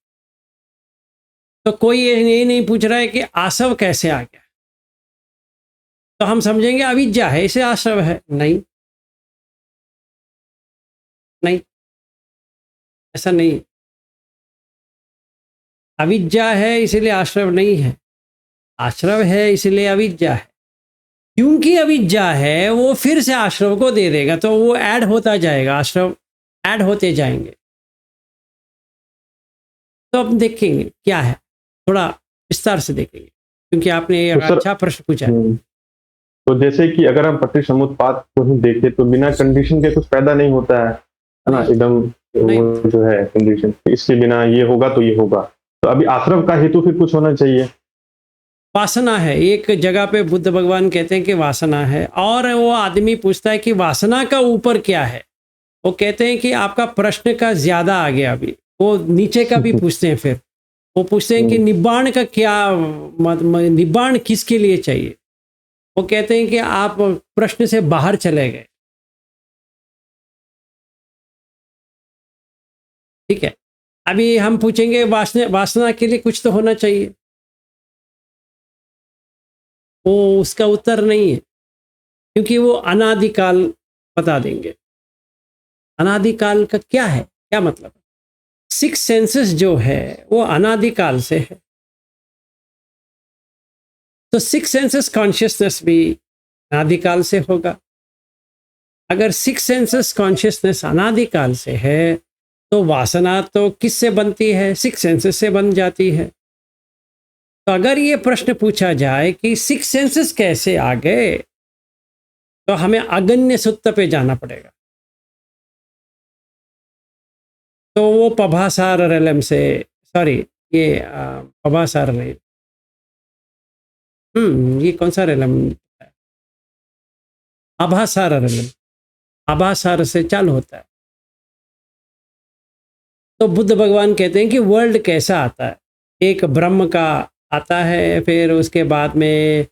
तो कोई ये नहीं पूछ रहा है कि आसव कैसे आ गया, तो हम समझेंगे अविद्या है इसे आश्रव है। नहीं नहीं, ऐसा नहीं। अविद्या है इसलिए आश्रव नहीं है, आश्रव है इसलिए अविद्या है। क्योंकि अविद्या है वो फिर से आश्रव को दे देगा, तो वो ऐड होता जाएगा, आश्रव ऐड होते जाएंगे। तो अब देखेंगे क्या है, थोड़ा विस्तार से देखेंगे, क्योंकि आपने एक तो सर, अच्छा प्रश्न पूछा है। तो जैसे कि अगर हम प्रत्यक्ष समुत्पाद को ही देखें तो बिना कंडीशन के कुछ पैदा नहीं होता है ना, नहीं, एकदम नहीं। वो जो है कंडीशन, इसके बिना ये होगा तो ये होगा। तो अभी आश्रव का हेतु फिर कुछ होना चाहिए। वासना है, एक जगह पे बुद्ध भगवान कहते हैं कि वासना है, और वो आदमी पूछता है कि वासना का ऊपर क्या है। वो कहते हैं कि आपका प्रश्न का ज्यादा आ गया, अभी वो नीचे का भी पूछते हैं। फिर वो पूछते हैं कि निब्बाण का क्या निब्बाण किसके लिए चाहिए। वो कहते हैं कि आप प्रश्न से बाहर चले गए, ठीक है। अभी हम पूछेंगे वासना, वासना के लिए कुछ तो होना चाहिए, वो उसका उत्तर नहीं है, क्योंकि वो अनादिकाल बता देंगे। अनादिकाल का क्या है, क्या मतलब? सिक्स सेंसेस जो है वो अनादिकाल से है, तो सिक्स सेंसेस कॉन्शियसनेस भी अनादिकाल से होगा। अगर सिक्स सेंसेस कॉन्शियसनेस अनादिकाल से है, तो वासना तो किससे बनती है? सिक्स सेंसेस से बन जाती है। तो अगर ये प्रश्न पूछा जाए कि सिक्स सेंसेस कैसे आ गए, तो हमें अगन्य सूत्र पे जाना पड़ेगा। तो वो पभासार रेलम से, सॉरी, ये पभासार नहीं, ये कौन सा रेलम है? आभासार रेलम, आभासार से चालू होता है। तो बुद्ध भगवान कहते हैं कि वर्ल्ड कैसा आता है, एक ब्रह्म का आता है, फिर उसके बाद में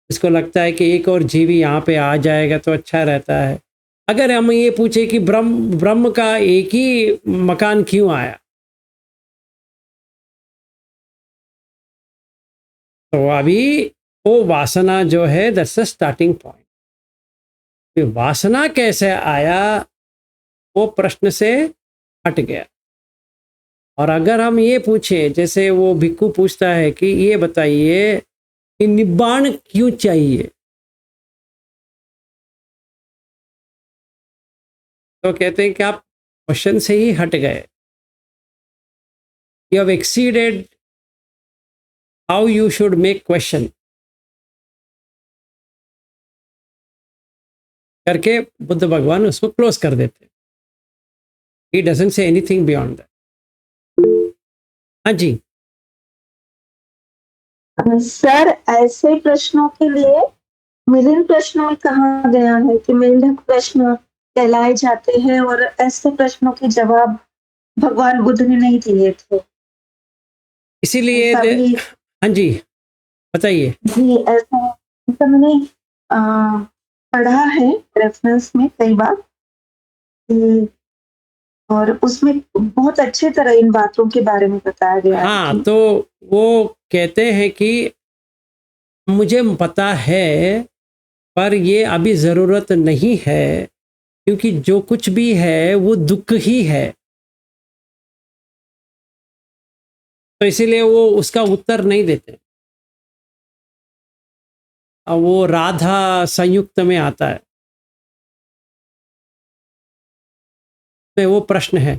इसको लगता है कि एक और जीवी यहाँ पे आ जाएगा तो अच्छा रहता है। अगर हम ये पूछे कि ब्रह्म ब्रह्म का एक ही मकान क्यों आया, तो अभी वो वासना जो है दैट्स द स्टार्टिंग पॉइंट। फिर वासना कैसे आया, वो प्रश्न से हट गया। और अगर हम ये पूछें, जैसे वो भिक्खु पूछता है कि ये बताइए कि निब्बाण क्यों चाहिए, तो कहते हैं कि आप क्वेश्चन से ही हट गए। You have exceeded how you should make question करके बुद्ध भगवान उसको क्लोज कर देते। He doesn't say anything beyond that. हाँ जी। सर, ऐसे प्रश्नों के लिए मिलिंद प्रश्नों में कहा गया है कि मेंढक प्रश्न कहलाए जाते हैं, और ऐसे प्रश्नों के जवाब भगवान बुद्ध ने नहीं दिए थे। इसीलिए ऐसा भी हाँ जी, बताइए। जी, ऐसा मैंने पढ़ा है रेफरेंस में कई बार कि, और उसमें बहुत अच्छे तरह इन बातों के बारे में बताया गया है हाँ, कि तो वो कहते हैं कि मुझे पता है पर ये अभी ज़रूरत नहीं है, क्योंकि जो कुछ भी है वो दुख ही है। तो इसीलिए वो उसका उत्तर नहीं देते। और वो राधा संयुक्त में आता है, तो वो प्रश्न है।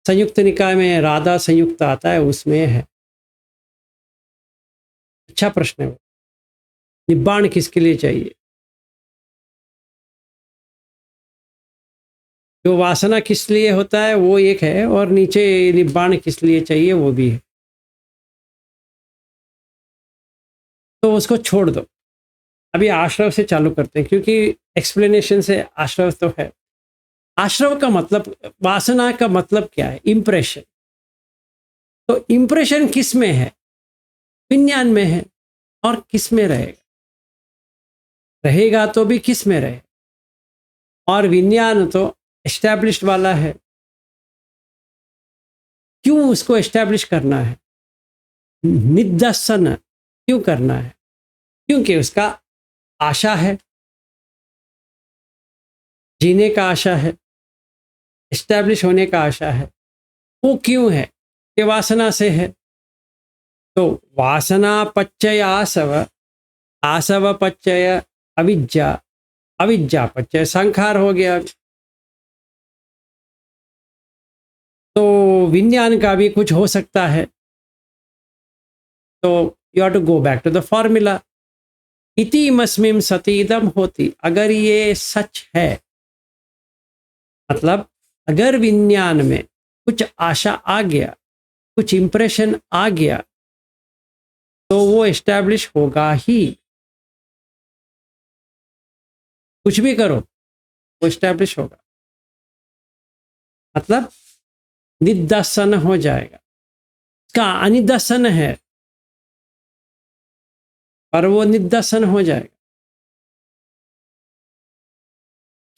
संयुक्त निकाय में राधा संयुक्त आता है, उसमें है। अच्छा प्रश्न है वो। निब्बाण किसके लिए चाहिए, जो वासना किस लिए होता है वो एक है, और नीचे निब्बाण किस लिए चाहिए वो भी है। तो उसको छोड़ दो। अभी आश्रव से चालू करते हैं, क्योंकि एक्सप्लेनेशन से आश्रव तो है। आश्रव का मतलब, वासना का मतलब क्या है, इंप्रेशन। तो इंप्रेशन किस में है, विज्ञान में है। और किस में रहेगा, रहेगा तो भी किस में रहे। और विज्ञान तो एस्टैब्लिश्ड वाला है। क्यों उसको एस्टैब्लिश करना है, निदर्शन क्यों करना है, क्योंकि उसका आशा है, जीने का आशा है, एस्टैब्लिश होने का आशा है। वो क्यों है, कि वासना से है। तो वासना पच्चय आसव, आसव पच्चय अविद्या, अविद्या पच्चय संखार हो गया। तो विज्ञान का भी कुछ हो सकता है। तो you have to go back to the formula, इति मस्मिम सति इदम होती। अगर ये सच है, मतलब अगर विज्ञान में कुछ आशा आ गया, कुछ इंप्रेशन आ गया, तो वो एस्टैब्लिश होगा ही। कुछ भी करो वो एस्टैब्लिश होगा, मतलब निदर्शन हो जाएगा। इसका अनिदर्शन है, पर वो निदर्शन हो जाएगा,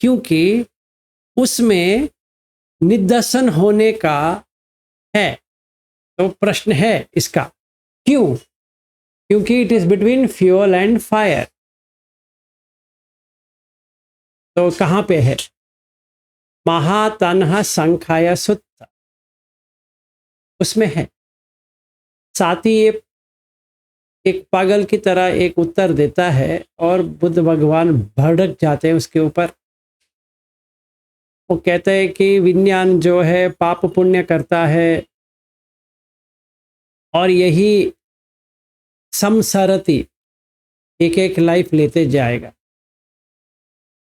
क्योंकि उसमें निदर्शन होने का है। तो प्रश्न है इसका, क्यों, क्योंकि it is between fuel and fire. तो कहाँ पे है, महातनह संखाय सुत्त, उसमें है। साथ ही ये एक पागल की तरह एक उत्तर देता है, और बुद्ध भगवान भड़क जाते हैं उसके ऊपर। वो कहते हैं कि विज्ञान जो है पाप पुण्य करता है, और यही समसरती एक एक लाइफ लेते जाएगा।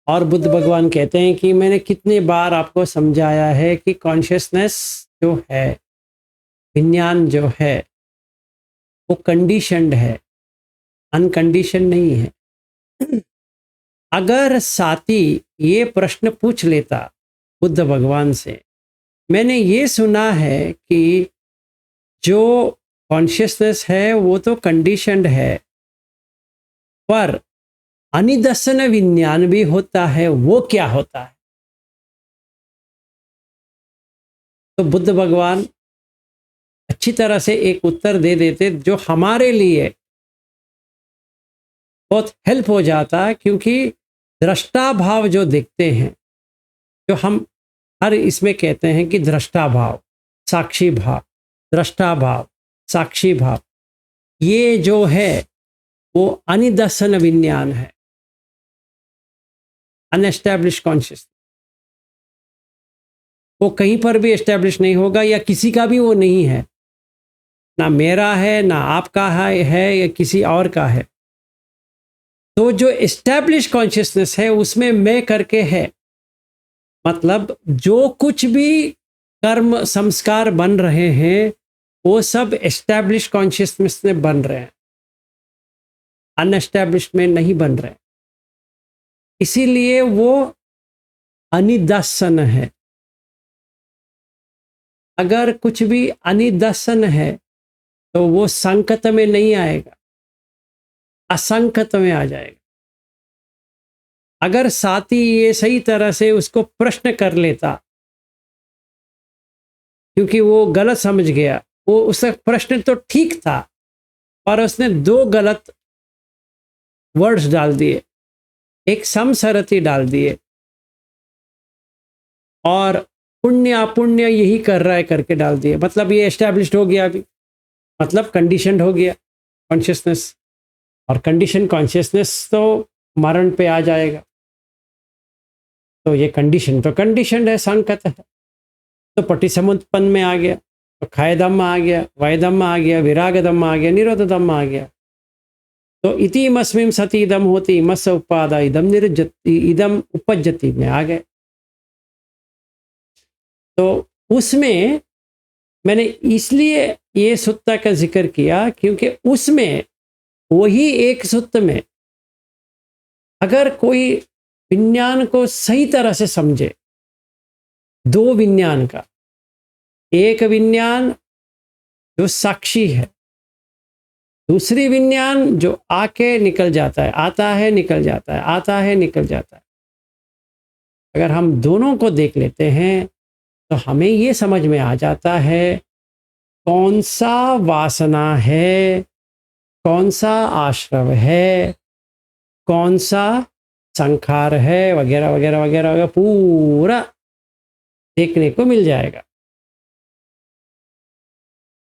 और बुद्ध भगवान कहते हैं कि मैंने कितने बार आपको समझाया है कि कॉन्शियसनेस जो है, विज्ञान जो है, वो कंडीशनड है, अनकंडीशन नहीं है। अगर साथी ये प्रश्न पूछ लेता बुद्ध भगवान से, मैंने ये सुना है कि जो कॉन्शियसनेस है वो तो कंडीशनड है, पर अनिदर्शन विज्ञान भी होता है, वो क्या होता है। तो बुद्ध भगवान अच्छी तरह से एक उत्तर दे देते, जो हमारे लिए बहुत हेल्प हो जाता, क्योंकि दृष्टा भाव जो देखते हैं, जो हम हर इसमें कहते हैं कि दृष्टा भाव, साक्षी भाव, दृष्टा भाव, साक्षी भाव, ये जो है वो अनिदर्शन विज्ञान है, अनएस्टैब्लिश कॉन्शियस। वो कहीं पर भी एस्टैब्लिश नहीं होगा, या किसी का भी वो नहीं है, ना मेरा है, ना आपका है या किसी और का है। तो जो एस्टैब्लिश कॉन्शियसनेस है उसमें मैं करके है, मतलब जो कुछ भी कर्म संस्कार बन रहे हैं वो सब एस्टैब्लिश कॉन्शियसनेस में बन रहे हैं, अनएस्टैब्लिश में नहीं बन रहे। इसीलिए वो अनिदर्शन है। अगर कुछ भी अनिदर्शन है तो वो संकत में नहीं आएगा, असंकत में आ जाएगा। अगर साथी ये सही तरह से उसको प्रश्न कर लेता, क्योंकि वो गलत समझ गया, वो उसका प्रश्न तो ठीक था और उसने दो गलत वर्ड्स डाल दिए, एक समसरति डाल दिए और पुण्य अपुण्य यही कर रहा है करके डाल दिए, मतलब ये एस्टैब्लिश्ड हो गया अभी, मतलब कंडीशनड हो गया कॉन्शियसनेस, और कंडीशन कॉन्शियसनेस तो मरण पे आ जाएगा। तो ये कंडीशन तो कंडीशन है, संकत है। तो पटिसमुत्पन्न में आ गया, तो खाय धम्म आ गया, वय धम्म आ गया, विराग धम्म आ गया, निरोध धम्म आ गया। तो इति मस्मिं सति इदम होति मस उपादा इदम निर्जति इदम उपजति में आ गए। तो उसमें मैंने इसलिए ये सूत्र का जिक्र किया क्योंकि उसमें वही एक सूत्र में अगर कोई विज्ञान को सही तरह से समझे, दो विज्ञान का, एक विज्ञान जो साक्षी है, दूसरी विज्ञान जो आके निकल जाता है, आता है निकल जाता है, आता है निकल जाता है। अगर हम दोनों को देख लेते हैं तो हमें ये समझ में आ जाता है कौन सा वासना है, कौन सा आश्रव है, कौन सा संखार है, वगैरह वगैरह वगैरह वगैरह, पूरा देखने को मिल जाएगा।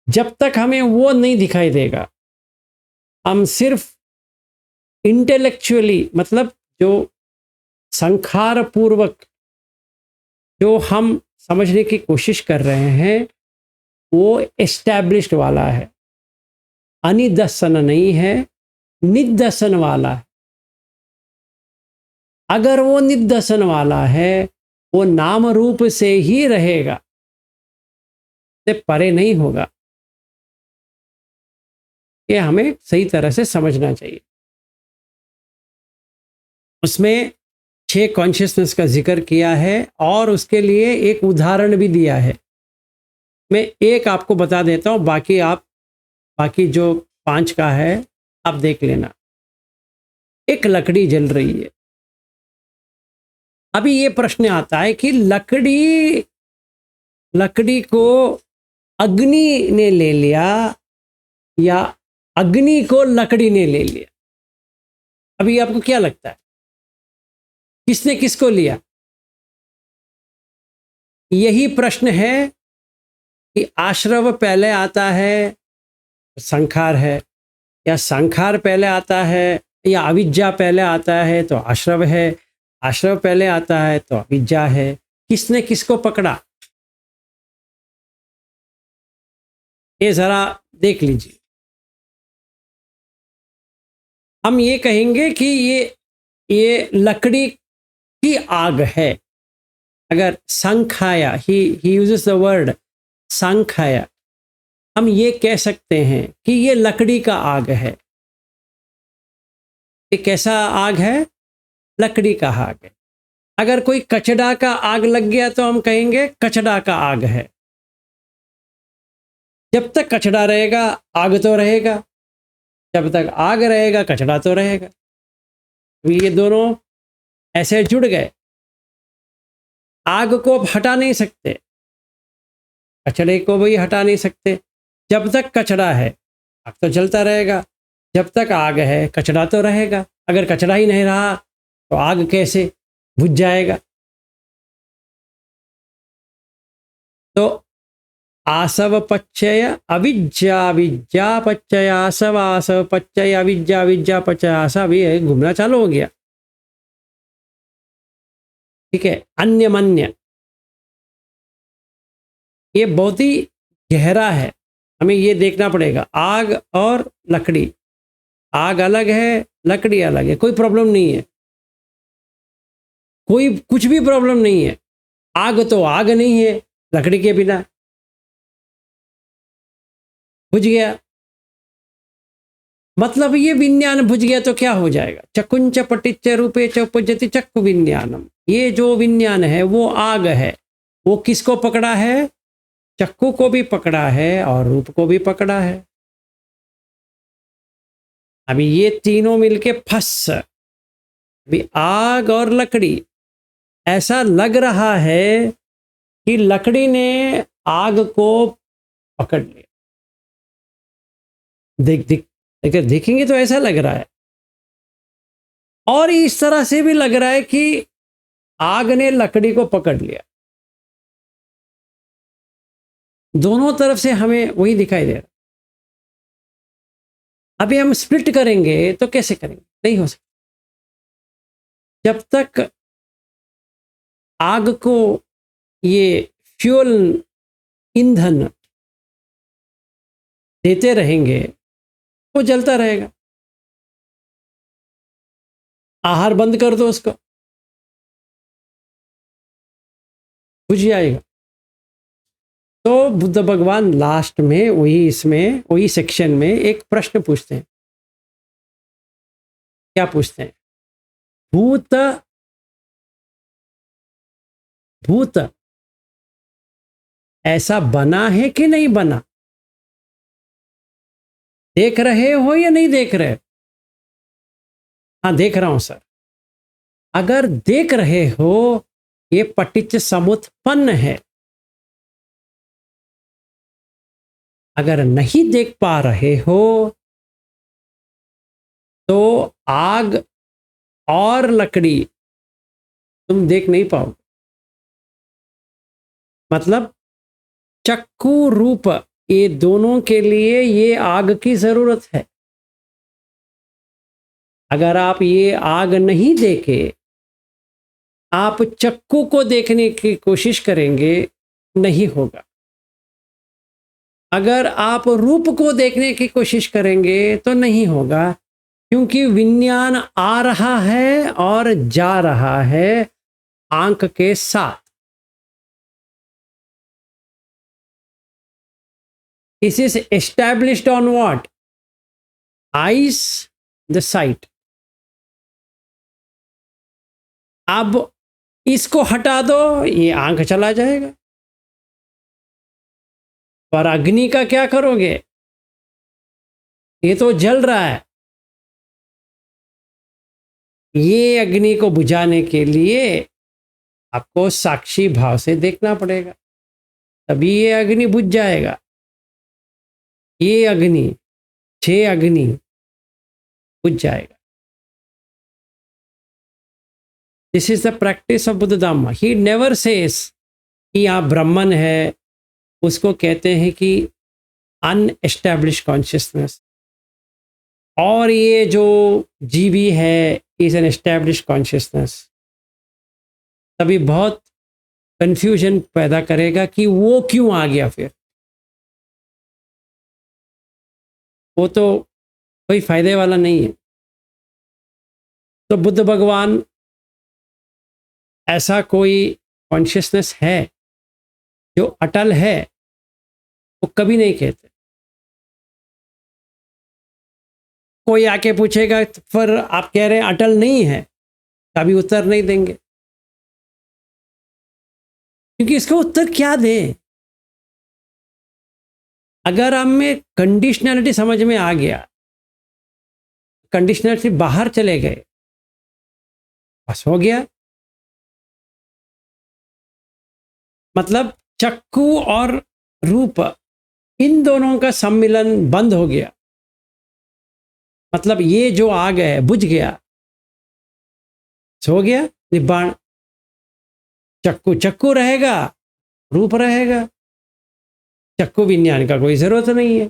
जब तक हमें वो नहीं दिखाई देगा, हम सिर्फ इंटेलेक्चुअली, मतलब जो संखार पूर्वक जो हम समझने की कोशिश कर रहे हैं वो एस्टैब्लिश्ड वाला है, अनिदर्शन नहीं है, निदर्शन वाला है। अगर वो निदर्शन वाला है वो नाम रूप से ही रहेगा, से परे नहीं होगा। ये हमें सही तरह से समझना चाहिए। उसमें 6 कॉन्शियसनेस का जिक्र किया है और उसके लिए एक उदाहरण भी दिया है। मैं एक आपको बता देता हूँ, बाकी जो 5 का है आप देख लेना। एक लकड़ी जल रही है। अभी ये प्रश्न आता है कि लकड़ी को अग्नि ने ले लिया या अग्नि को लकड़ी ने ले लिया। अभी आपको क्या लगता है किसने किसको लिया? यही प्रश्न है कि आश्रव पहले आता है संखार है, या संखार पहले आता है, या अविद्या पहले आता है तो आश्रव है, आश्रव पहले आता है तो अविद्या है। किसने किसको पकड़ा ये जरा देख लीजिए। हम ये कहेंगे कि ये लकड़ी की आग है। अगर संखाया, ही यूजेस द वर्ड संखाया, हम ये कह सकते हैं कि ये लकड़ी का आग है। ये कैसा आग है? लकड़ी का आग है। अगर कोई कचड़ा का आग लग गया तो हम कहेंगे कचड़ा का आग है। जब तक कचड़ा रहेगा आग तो रहेगा, जब तक आग रहेगा कचड़ा तो रहेगा। ये दोनों ऐसे जुड़ गए। आग को हटा नहीं सकते, कचड़े को भी हटा नहीं सकते। जब तक कचड़ा है आग तो जलता रहेगा, जब तक आग है कचरा तो रहेगा, अगर कचरा ही नहीं रहा तो आग कैसे बुझ जाएगा। तो आसव पच्चय अविद्या, विद्या पच्चय आसव, आसव पच्चय अविद्या, विद्या पच्चय आसव, ये घूमना चालू हो गया। ठीक है, अन्य मन्य, ये बहुत ही गहरा है, हमें ये देखना पड़ेगा। आग और लकड़ी, आग अलग है, लकड़ी अलग है, कोई प्रॉब्लम नहीं है, कोई कुछ भी प्रॉब्लम नहीं है। आग तो आग नहीं है लकड़ी के बिना, बुझ गया। मतलब ये विज्ञान बुझ गया तो क्या हो जाएगा। चकुंच पटिच्च रूपे च उपजति चक्कु विज्ञानम, ये जो विज्ञान है वो आग है, वो किसको पकड़ा है, चक्कू को भी पकड़ा है और रूप को भी पकड़ा है। अभी ये तीनों मिलके फंस, अभी आग और लकड़ी, ऐसा लग रहा है कि लकड़ी ने आग को पकड़ लिया। देखेंगे तो ऐसा लग रहा है, और इस तरह से भी लग रहा है कि आग ने लकड़ी को पकड़ लिया। दोनों तरफ से हमें वही दिखाई दे रहा। अभी हम स्प्लिट करेंगे तो कैसे करेंगे, नहीं हो सकता। जब तक आग को ये फ्यूल, ईंधन देते रहेंगे वो जलता रहेगा। आहार बंद कर दो उसको, बुझ जाएगा। तो बुद्ध भगवान लास्ट में वही सेक्शन में एक प्रश्न पूछते हैं। क्या पूछते हैं, भूत ऐसा बना है कि नहीं बना, देख रहे हो या नहीं देख रहे? हाँ देख रहा हूं सर। अगर देख रहे हो, ये पटिच्च समुत्पन्न है। अगर नहीं देख पा रहे हो तो आग और लकड़ी तुम देख नहीं पाओगे। मतलब चक्कू रूप, ये दोनों के लिए ये आग की जरूरत है। अगर आप ये आग नहीं देखे, आप चक्कू को देखने की कोशिश करेंगे, नहीं होगा। अगर आप रूप को देखने की कोशिश करेंगे तो नहीं होगा, क्योंकि विज्ञान आ रहा है और जा रहा है आंख के साथ। This is established on what? Eyes, the sight. अब इसको हटा दो, ये आंख चला जाएगा। पर अग्नि का क्या करोगे, ये तो जल रहा है। ये अग्नि को बुझाने के लिए आपको साक्षी भाव से देखना पड़ेगा, तभी ये अग्नि बुझ जाएगा। ये अग्नि, 6 अग्नि बुझ जाएगा। This is the practice of Buddha dhamma. He never says कि आप ब्राह्मण है, उसको कहते हैं कि अनएस्टैब्लिश कॉन्शियसनेस, और ये जो जीवी है इज एन एस्टैब्लिश कॉन्शियसनेस। तभी बहुत कंफ्यूजन पैदा करेगा कि वो क्यों आ गया, फिर वो तो कोई फायदे वाला नहीं है। तो बुद्ध भगवान ऐसा कोई कॉन्शियसनेस है जो अटल है, वो कभी नहीं कहते। कोई आके पूछेगा फिर आप कह रहे हैं अटल नहीं है, कभी उत्तर नहीं देंगे, क्योंकि इसका उत्तर क्या दें। अगर हमें कंडीशनैलिटी समझ में आ गया, कंडीशनैलिटी बाहर चले गए, बस हो गया। मतलब चक्कू और रूप, इन दोनों का सम्मिलन बंद हो गया। मतलब ये जो आग है बुझ गया, सो गया, निब्बाण। चक्कू चक्कू रहेगा, रूप रहेगा, चक्कु विज्ञान का कोई जरूरत नहीं है।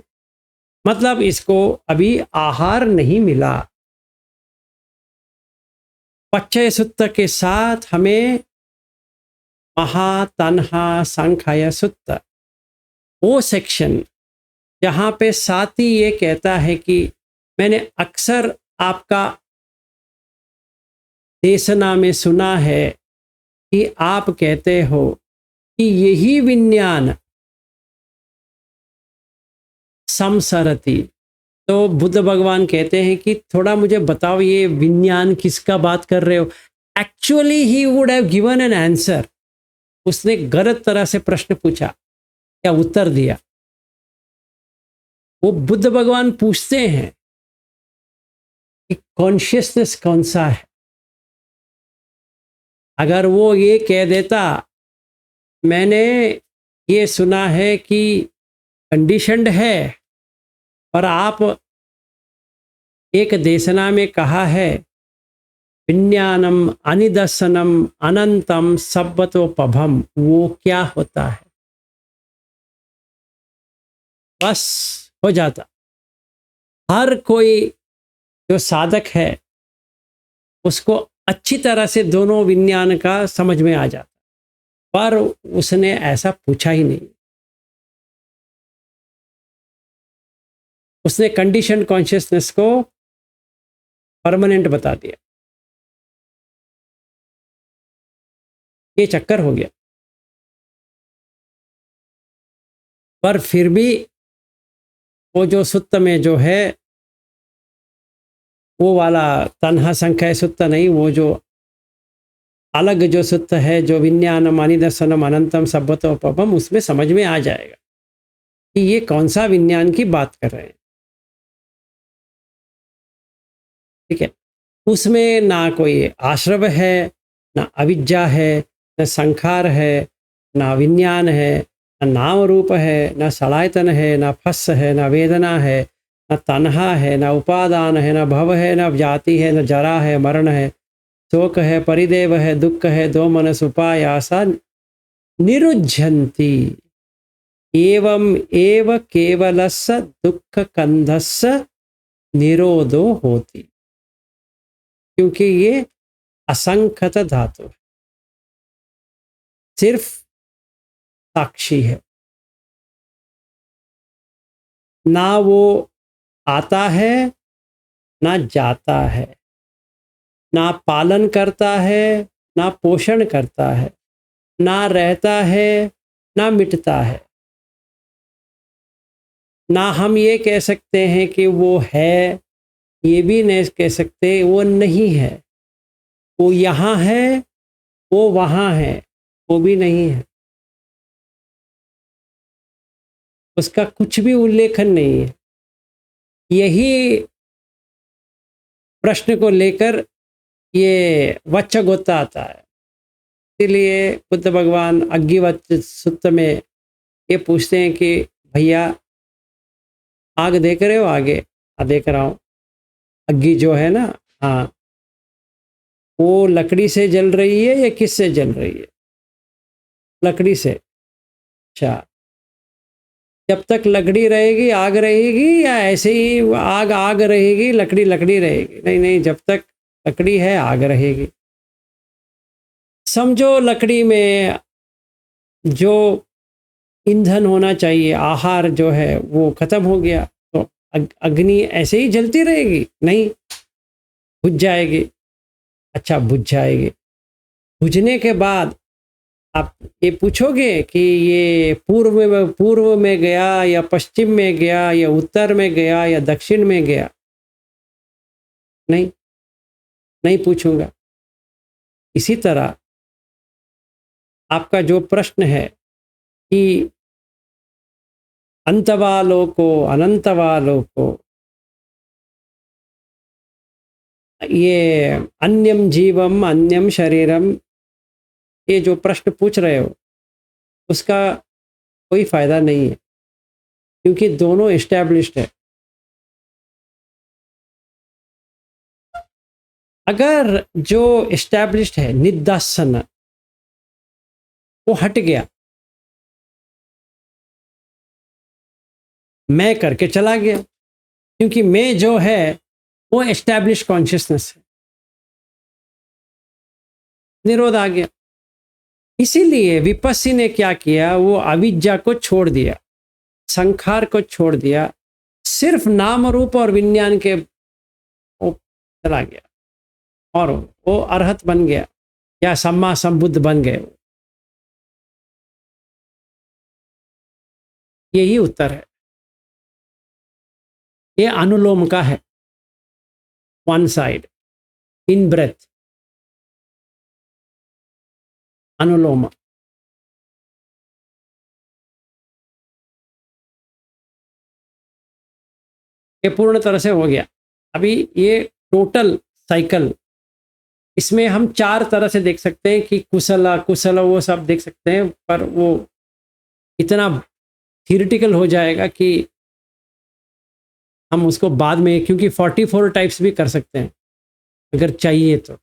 मतलब इसको अभी आहार नहीं मिला। पच्चय सुत्त के साथ हमें महा तन्हा संख्या सुत्त, वो सेक्शन जहां पे साथी ये कहता है कि मैंने अक्सर आपका देशना में सुना है कि आप कहते हो कि यही विज्ञान समसरति। तो बुद्ध भगवान कहते हैं कि थोड़ा मुझे बताओ ये विज्ञान किसका बात कर रहे हो। Actually he would have given an answer. उसने गलत तरह से प्रश्न पूछा, क्या उत्तर दिया। वो बुद्ध भगवान पूछते हैं कि कॉन्शियसनेस कौन सा है। अगर वो ये कह देता मैंने ये सुना है कि कंडीशनड है, पर आप एक देशना में कहा है विज्ञानम अनिदर्शनम अनंतम सब्बतोपभम, वो क्या होता है। बस हो जाता। हर कोई जो साधक है उसको अच्छी तरह से दोनों विज्ञान का समझ में आ जाता, पर उसने ऐसा पूछा ही नहीं। उसने कंडीशन कॉन्शियसनेस को परमानेंट बता दिया। ये चक्कर हो गया। पर फिर भी वो जो सुत्त में जो है वो वाला तन्हा संख्या सुत्त नहीं, वो जो अलग जो सुत्त है जो विज्ञानम अनिदर्शनम अनंतम सब्बतोपभम, उसमें समझ में आ जाएगा कि ये कौन सा विज्ञान की बात कर रहे हैं। ठीक है, उसमें ना कोई आश्रव है, ना अविद्या है, ना संखार है, ना विज्ञान है, ना नाम रूप है, ना सलायतन है, ना फस है, ना वेदना है, ना तन्हा है, ना उपादान है, ना भव है, ना जाति है, ना जरा है, मरण है, शोक है, परिदेव है, दुख है, दो मनस उपायासा निरुज्यन्ति। एवं एव केवलस्य दुख कंधस्य निरोधो होती। क्योंकि ये असंख्यत धातु है, सिर्फ साक्षी है। ना वो आता है ना जाता है, ना पालन करता है ना पोषण करता है, ना रहता है ना मिटता है। ना हम ये कह सकते हैं कि वो है, ये भी नहीं कह सकते वो नहीं है। वो यहाँ है, वो वहाँ है, वो भी नहीं है। उसका कुछ भी उल्लेखन नहीं है। यही प्रश्न को लेकर ये वच्चगोत्ता आता है। इसलिए बुद्ध भगवान अग्गिवच्च सुत्त में ये पूछते हैं कि भैया आग देख रहे हो आगे? हाँ देख रहा हूँ। अग्गी जो है ना, हाँ, वो लकड़ी से जल रही है या किस से जल रही है? लकड़ी से। अच्छा, जब तक लकड़ी रहेगी आग रहेगी, या ऐसे ही आग आग रहेगी लकड़ी लकड़ी रहेगी? नहीं नहीं, जब तक लकड़ी है आग रहेगी। समझो लकड़ी में जो ईंधन होना चाहिए, आहार जो है वो खत्म हो गया, तो अग्नि ऐसे ही जलती रहेगी? नहीं, बुझ जाएगी। अच्छा, बुझ जाएगी। बुझने के बाद आप ये पूछोगे कि ये पूर्व में गया या पश्चिम में गया या उत्तर में गया या दक्षिण में गया? नहीं, नहीं पूछूंगा। इसी तरह आपका जो प्रश्न है कि अंतवालों को अनंतवालों को, ये अन्यम जीवम अन्यम शरीरम, ये जो प्रश्न पूछ रहे हो उसका कोई फायदा नहीं है, क्योंकि दोनों एस्टैब्लिश्ड है। अगर जो एस्टैब्लिश्ड है निदर्शन वो हट गया, मैं करके चला गया, क्योंकि मैं जो है वो एस्टैब्लिश कॉन्शियसनेस है, निरोध आ गया। इसीलिए विपस्सी ने क्या किया, वो अविद्या को छोड़ दिया, संखार को छोड़ दिया, सिर्फ नाम रूप और विज्ञान के वो चला गया और वो अरहत बन गया या सम्मा संबुद्ध बन गए। यही उत्तर है। ये अनुलोम का है, वन साइड इन ब्रेथ, अनुलोम। ये पूर्ण तरह से हो गया। अभी ये टोटल साइकिल, इसमें हम चार तरह से देख सकते हैं कि कुशल अकुशल वो सब देख सकते हैं, पर वो इतना थियोरिटिकल हो जाएगा कि हम उसको बाद में, क्योंकि 44 टाइप्स भी कर सकते हैं अगर चाहिए तो।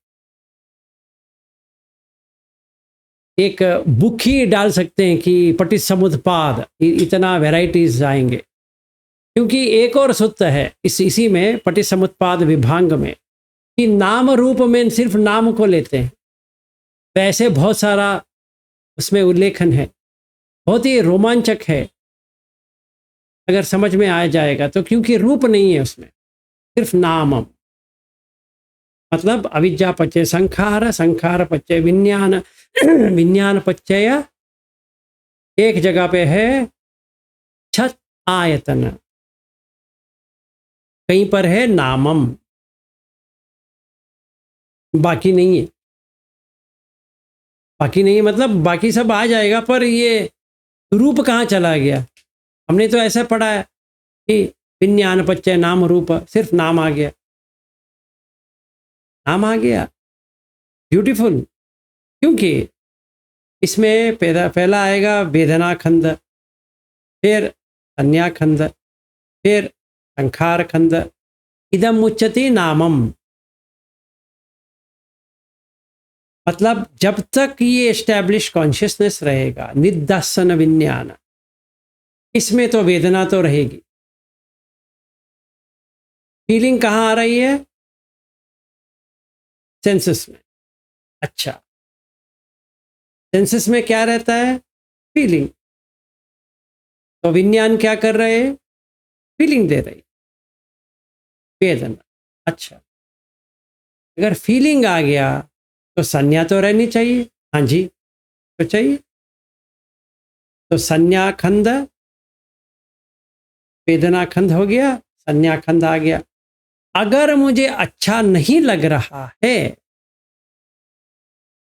एक बुक ही डाल सकते हैं कि पटिसमुत्पाद, इतना वैरायटीज आएंगे, क्योंकि एक और सूत्र है इसी में पटिसमुत्पाद विभाग में कि नाम रूप में सिर्फ नाम को लेते हैं। वैसे बहुत सारा उसमें उल्लेखन है, बहुत ही रोमांचक है अगर समझ में आ जाएगा तो, क्योंकि रूप नहीं है उसमें, सिर्फ नाम। मतलब अविद्या पच्चय संखार, संखार पच्चय विज्ञान, विज्ञान पच्चय एक जगह पे है छत आयतन, कहीं पर है नामम, बाकी नहीं है। बाकी नहीं मतलब बाकी सब आ जाएगा, पर ये रूप कहाँ चला गया? हमने तो ऐसा पढ़ा है कि विज्ञान पच्चय नाम रूप, सिर्फ नाम आ गया, नाम आ गया। ब्यूटीफुल, क्योंकि इसमें पहला आएगा वेदना खंड, फिर संज्ञा खंड, फिर संखार खंड, इदम उच्यते नामम। मतलब जब तक ये एस्टैब्लिश कॉन्शियसनेस रहेगा, निदर्शन विज्ञान, इसमें तो वेदना तो रहेगी। फीलिंग कहाँ आ रही है? सेंसेस में। अच्छा, सेंसेस में क्या रहता है? फीलिंग। तो विज्ञान क्या कर रहे हैं? फीलिंग दे रही, वेदना। अच्छा, अगर फीलिंग आ गया तो संज्ञा तो रहनी चाहिए। हाँ जी, तो चाहिए। तो संज्ञा खंड, वेदना खंड हो गया, संज्ञा खंड आ गया। अगर मुझे अच्छा नहीं लग रहा है,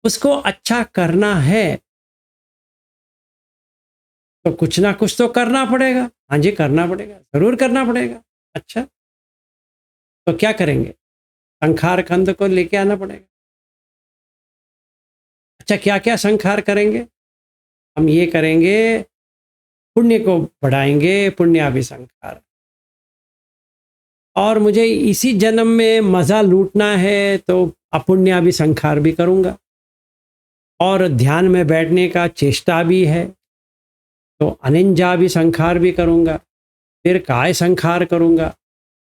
उसको अच्छा करना है, तो कुछ ना कुछ तो करना पड़ेगा। हाँ जी, करना पड़ेगा, जरूर करना पड़ेगा। अच्छा, तो क्या करेंगे? संखार खंड को लेके आना पड़ेगा। अच्छा, क्या क्या संखार करेंगे? हम ये करेंगे, पुण्य को बढ़ाएंगे, पुण्याभिसंखार। और मुझे इसी जन्म में मजा लूटना है तो अपुण्याभिसंखार भी करूंगा। और ध्यान में बैठने का चेष्टा भी है तो अनिंजाभिसंखार भी करूंगा। फिर काय संखार करूंगा।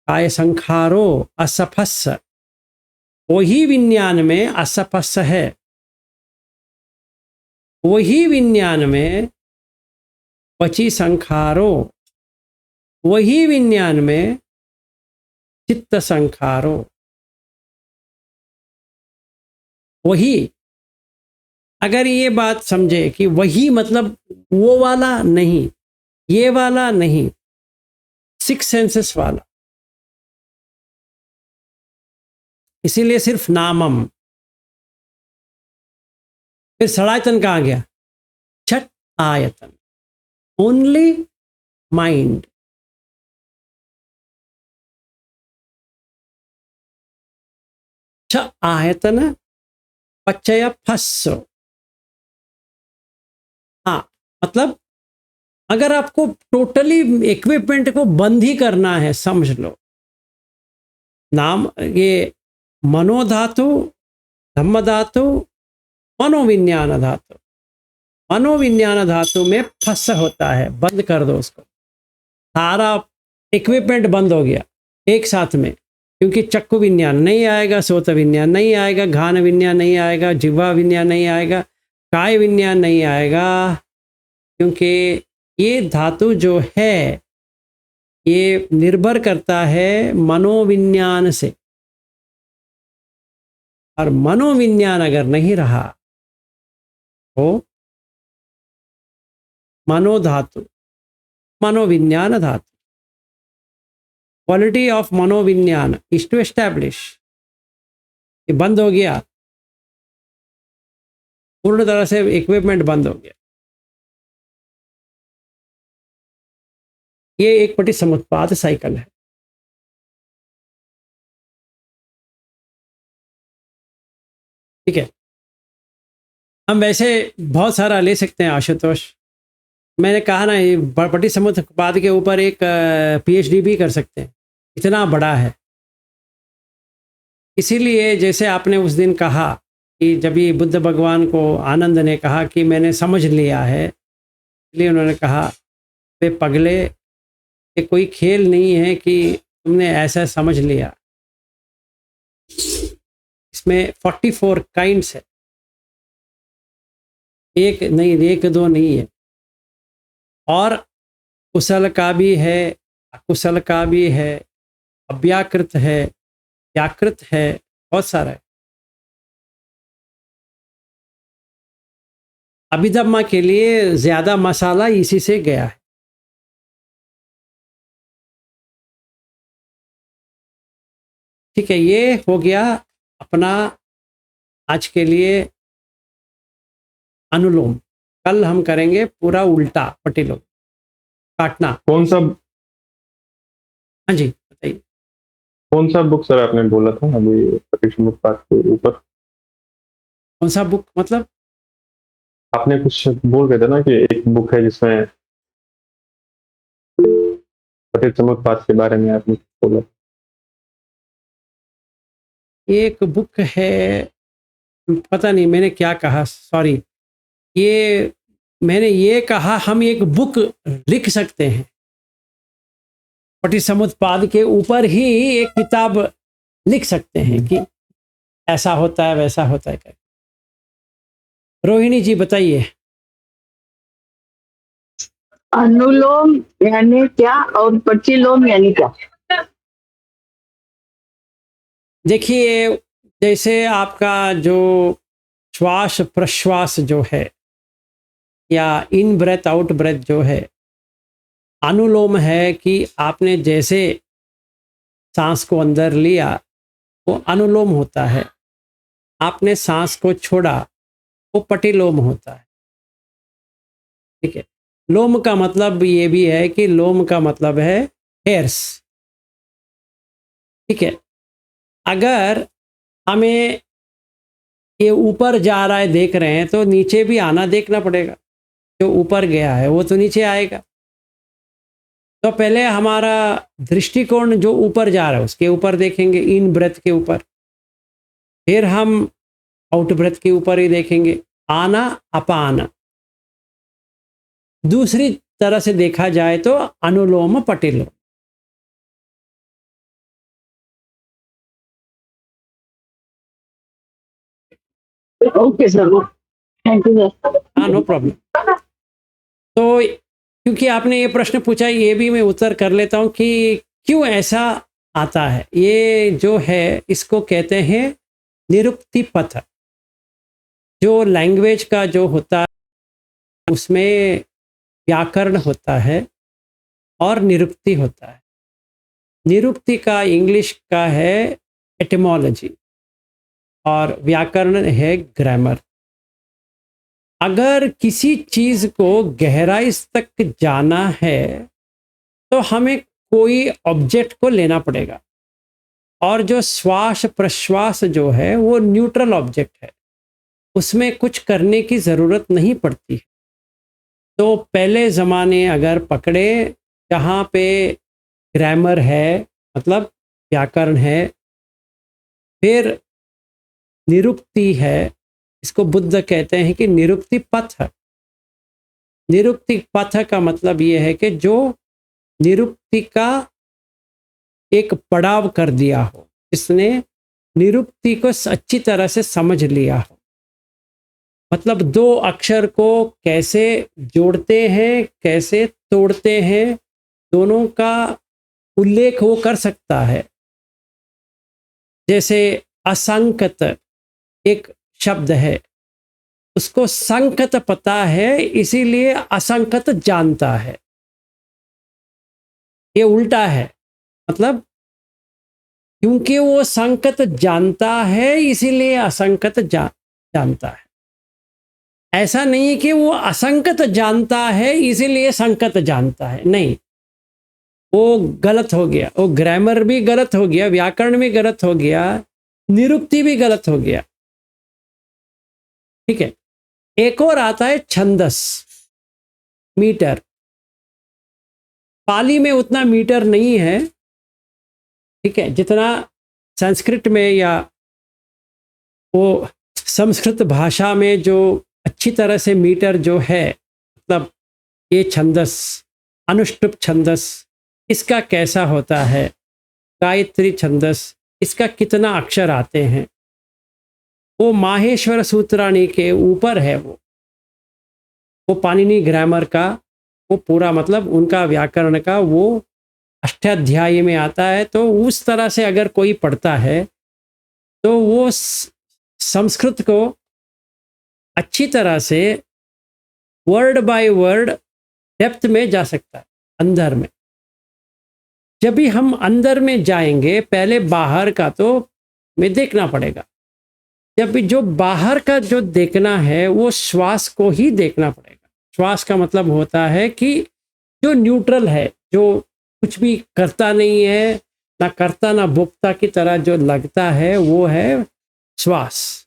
काय संखारो असफस्य, वही विज्ञान में असफस्य है, वही विज्ञान में वची संखारो, वही विज्ञान में चित्त संखारो, वही। अगर ये बात समझे कि वही मतलब वो वाला नहीं, ये वाला नहीं, सिक्स सेंसेस वाला, इसीलिए सिर्फ नामम। फिर सड़ायतन कहाँ गया? छठ आयतन, ओनली माइंड। छ आयतन पच्चय फस्सो। हाँ, मतलब अगर आपको टोटली इक्विपमेंट को बंद ही करना है, समझ लो, नाम ये मनोधातु, धम्म धातु, मनोविज्ञान धातु। मनोविज्ञान धातु में फस होता है, बंद कर दो उसको। सारा इक्विपमेंट बंद हो गया एक साथ में, क्योंकि चक्षु विज्ञान नहीं आएगा, सोत विज्ञान नहीं आएगा, घान विज्ञान नहीं आएगा, जिह्वा विज्ञान नहीं आएगा, काय विज्ञान नहीं आएगा, क्योंकि ये धातु जो है ये निर्भर करता है मनोविज्ञान से, और मनोविज्ञान अगर नहीं रहा तो मनोधातु, मनोविज्ञान धातु, क्वालिटी ऑफ मनोविज्ञान इज टू एस्टैब्लिश, ये बंद हो गया, पूर्ण तरह से इक्विपमेंट बंद हो गया। ये एक पटी समुत्पाद साइकिल है। ठीक है, हम वैसे बहुत सारा ले सकते हैं आशुतोष। मैंने कहा ना, ये पटी समुत्पाद के ऊपर एक पीएचडी भी कर सकते हैं, इतना बड़ा है। इसीलिए जैसे आपने उस दिन कहा कि जब ये बुद्ध भगवान को आनंद ने कहा कि मैंने समझ लिया है, इसलिए उन्होंने कहा वे पगले, ये कोई खेल नहीं है कि तुमने ऐसा समझ लिया। इसमें 44 काइंड्स है, एक नहीं, एक दो नहीं है, और कुशल का भी है, अकुशल का भी है, अव्याकृत है, व्याकृत है, बहुत सारा है। अभिधम्मा के लिए ज्यादा मसाला इसी से गया है। ठीक है, ये हो गया अपना आज के लिए अनुलोम। कल हम करेंगे पूरा उल्टा पटिलोम, काटना। कौन सा हाँ जी बताइए। कौन सा बुक सर आपने बोला था अभी पटिसमुत्पाद के ऊपर? कौन सा बुक मतलब? आपने कुछ बोल रहे थे ना कि एक बुक है जिसमें पटिसमुत्पाद के बारे में आपने बोला। एक बुक है, पता नहीं मैंने क्या कहा, सॉरी। ये मैंने ये कहा हम एक बुक लिख सकते हैं, पटिसमुत्पाद के ऊपर ही एक किताब लिख सकते हैं कि ऐसा होता है वैसा होता है। रोहिणी जी बताइए। अनुलोम यानी क्या और प्रतिलोम यानी क्या? देखिए, जैसे आपका जो श्वास प्रश्वास जो है, या इन ब्रेथ आउट ब्रेथ जो है, अनुलोम है कि आपने जैसे सांस को अंदर लिया वो अनुलोम होता है, आपने सांस को छोड़ा वो पटिलोम होता है। ठीक है, लोम का मतलब ये भी है कि लोम का मतलब है हेयर्स। ठीक है, अगर हमें ये ऊपर जा रहा है देख रहे हैं तो नीचे भी आना देखना पड़ेगा, जो ऊपर गया है वो तो नीचे आएगा। तो पहले हमारा दृष्टिकोण जो ऊपर जा रहा है उसके ऊपर देखेंगे, इन ब्रेथ के ऊपर, फिर हम आउट ब्रेथ के ऊपर ही देखेंगे, आना अपान। दूसरी तरह से देखा जाए तो अनुलोम पटिलोम। Okay sir, thank you sir. हाँ, नो प्रॉब्लम। तो क्योंकि आपने ये प्रश्न पूछा, ये भी मैं उत्तर कर लेता हूँ कि क्यों ऐसा आता है। ये जो है इसको कहते हैं निरुक्ति पथ। जो लैंग्वेज का जो होता है उसमें व्याकरण होता है और निरुक्ति होता है। निरुक्ति का इंग्लिश का है एटिमोलॉजी और व्याकरण है ग्रामर। अगर किसी चीज को गहराई तक जाना है तो हमें कोई ऑब्जेक्ट को लेना पड़ेगा, और जो श्वास प्रश्वास जो है वो न्यूट्रल ऑब्जेक्ट है, उसमें कुछ करने की ज़रूरत नहीं पड़ती है। तो पहले ज़माने अगर पकड़े जहाँ पे ग्रामर है, मतलब व्याकरण है, फिर निरुक्ति है, इसको बुद्ध कहते हैं कि निरुक्ति पथ। निरुक्ति पथ का मतलब ये है कि जो निरुक्ति का एक पड़ाव कर दिया हो, इसने निरुक्ति को अच्छी तरह से समझ लिया हो। मतलब दो अक्षर को कैसे जोड़ते हैं, कैसे तोड़ते हैं, दोनों का उल्लेख वो कर सकता है। जैसे असंकत एक शब्द है, उसको संकत पता है, इसीलिए असंकत जानता है। ये उल्टा है, मतलब क्योंकि वो संकत जानता है इसीलिए असंकत जानता है। ऐसा नहीं है कि वो असंकत जानता है इसीलिए संकत जानता है, नहीं, वो गलत हो गया। वो ग्रामर भी गलत हो गया, व्याकरण भी गलत हो गया, निरुक्ति भी गलत हो गया। ठीक है। एक और आता है छंदस, मीटर। पाली में उतना मीटर नहीं है, ठीक है, जितना संस्कृत में या वो संस्कृत भाषा में जो अच्छी तरह से मीटर जो है, मतलब ये छंदस, अनुष्टुप छंदस, इसका कैसा होता है, गायत्री छंदस, इसका कितना अक्षर आते हैं, वो माहेश्वर सूत्राणी के ऊपर है। वो पाणिनि ग्रामर का वो पूरा, मतलब उनका व्याकरण का वो अष्टाध्यायी में आता है। तो उस तरह से अगर कोई पढ़ता है तो वो संस्कृत को अच्छी तरह से वर्ड बाय वर्ड डेप्थ में जा सकता है, अंदर में। जब भी हम अंदर में जाएंगे, पहले बाहर का तो हमें देखना पड़ेगा। जब भी जो बाहर का जो देखना है वो श्वास को ही देखना पड़ेगा। श्वास का मतलब होता है कि जो न्यूट्रल है, जो कुछ भी करता नहीं है, ना करता ना भोगता की तरह जो लगता है, वो है श्वास।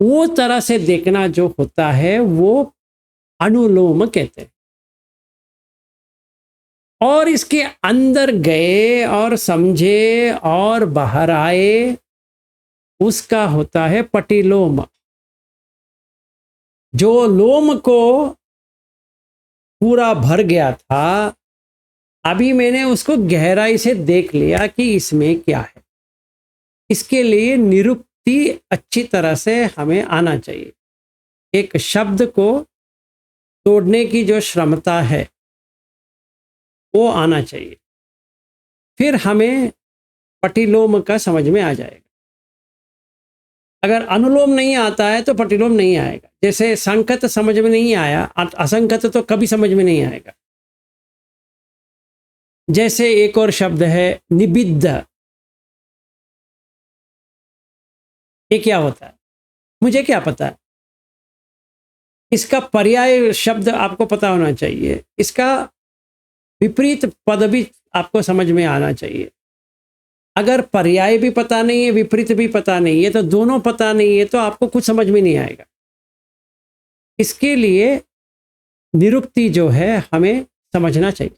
वो तरह से देखना जो होता है वो अनुलोम कहते हैं। और इसके अंदर गए और समझे और बाहर आए, उसका होता है पटिलोम। जो लोम को पूरा भर गया था, अभी मैंने उसको गहराई से देख लिया कि इसमें क्या है। इसके लिए निरुक्ति अच्छी तरह से हमें आना चाहिए। एक शब्द को तोड़ने की जो क्षमता है वो आना चाहिए, फिर हमें पटिलोम का समझ में आ जाएगा। अगर अनुलोम नहीं आता है तो पटिलोम नहीं आएगा। जैसे संकत समझ में नहीं आया, असंकत तो कभी समझ में नहीं आएगा। जैसे एक और शब्द है निबिद्ध, ये क्या होता है मुझे क्या पता है। इसका पर्याय शब्द आपको पता होना चाहिए, इसका विपरीत पद भी आपको समझ में आना चाहिए। अगर पर्याय भी पता नहीं है, विपरीत भी पता नहीं है, तो दोनों पता नहीं है, तो आपको कुछ समझ में नहीं आएगा। इसके लिए निरुक्ति जो है हमें समझना चाहिए।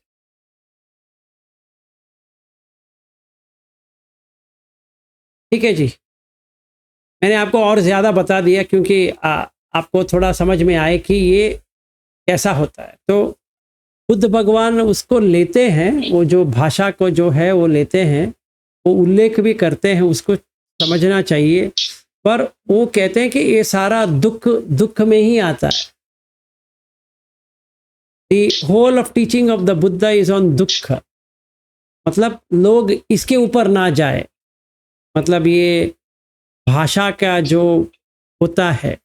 ठीक है जी, मैंने आपको और ज़्यादा बता दिया क्योंकि आपको थोड़ा समझ में आए कि ये कैसा होता है। तो बुद्ध भगवान उसको लेते हैं, वो जो भाषा को जो है वो लेते हैं, वो उल्लेख भी करते हैं, उसको समझना चाहिए। पर वो कहते हैं कि ये सारा दुख में ही आता है। The whole of teaching of the Buddha is on दुख। मतलब लोग इसके ऊपर ना जाए, मतलब ये भाषा का जो होता है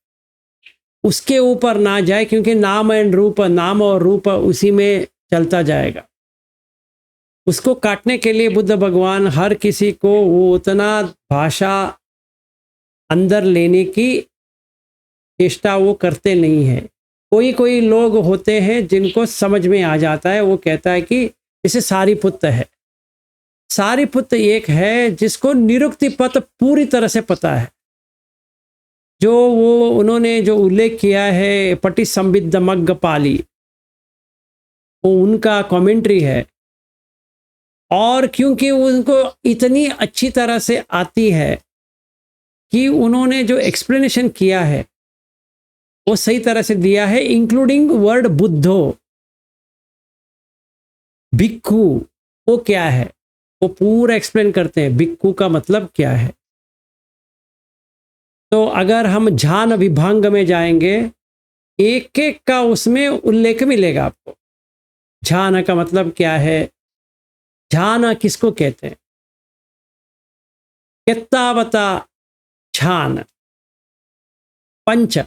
उसके ऊपर ना जाए, क्योंकि नाम एंड रूप, नाम और रूप उसी में चलता जाएगा। उसको काटने के लिए बुद्ध भगवान हर किसी को वो उतना भाषा अंदर लेने की चेष्टा वो करते नहीं है। कोई लोग होते हैं जिनको समझ में आ जाता है, वो कहता है कि इसे सारिपुत्त है। सारिपुत्त एक है जिसको निरुक्ति पद पूरी तरह से पता है। जो वो उन्होंने जो उल्लेख किया है पटि संबिद्ध मग्ग पाली, वो उनका कमेंट्री है। और क्योंकि उनको इतनी अच्छी तरह से आती है कि उन्होंने जो एक्सप्लेनेशन किया है वो सही तरह से दिया है, इंक्लूडिंग वर्ड बुद्धो, भिक्खु वो क्या है वो पूरा एक्सप्लेन करते हैं, भिक्खु का मतलब क्या है। तो अगर हम ध्यान विभांग में जाएंगे, एक एक का उसमें उल्लेख मिलेगा आपको। ध्यान का मतलब क्या है, ध्यान किसको कहते हैं, यत्तावता ध्यान, पंच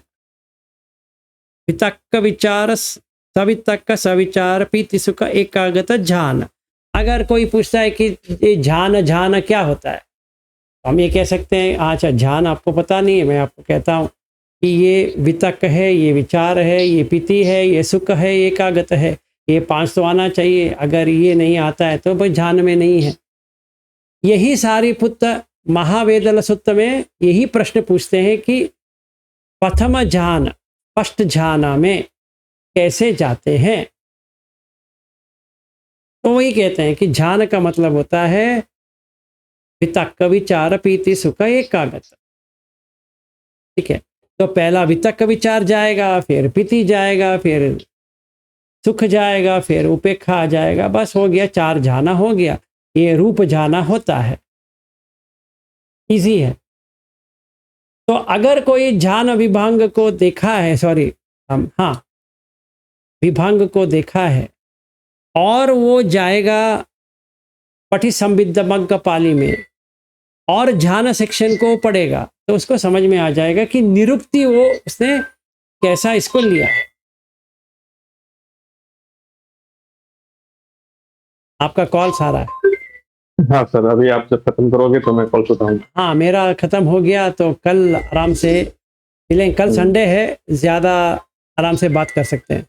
वितक्क विचार सवितक्क सविचार पीति सुख एकागत ध्यान। अगर कोई पूछता है कि ये ध्यान क्या होता है, तो हम ये कह सकते हैं अच्छा ध्यान आपको पता नहीं है, मैं आपको कहता हूँ कि ये वितक्क है, ये विचार है, ये पीति है, ये सुख है, ये एकागत है, ये 5 तो आना चाहिए। अगर ये नहीं आता है तो भाई ध्यान में नहीं है। यही सारी पुत्र महावेदल सुत्त में यही प्रश्न पूछते हैं कि प्रथम ध्यान फर्स्ट ध्यान में कैसे जाते हैं। तो वही कहते हैं कि ध्यान का मतलब होता है वितक्क विचार पीति सुख एकागत। ठीक है, तो पहला वितक्क विचार जाएगा, फिर पीति जाएगा, फिर सुख जाएगा, फिर उपेक्षा आ जाएगा, बस हो गया 4 ध्यान हो गया। ये रूप ध्यान होता है, इजी है। तो अगर कोई ध्यान विभांग को देखा है, विभांग को देखा है और वो जाएगा पठि संबिद्ध मग्ग पाली में और ध्यान सेक्शन को पढ़ेगा, तो उसको समझ में आ जाएगा कि निरुक्ति वो उसने कैसा इसको लिया है। आपका कॉल सारा है। हाँ सर, अभी आप जब खत्म करोगे तो मैं कॉल उठाऊंगा। हाँ, मेरा खत्म हो गया तो कल आराम से मिलेंगे। कल संडे है, ज़्यादा आराम से बात कर सकते हैं।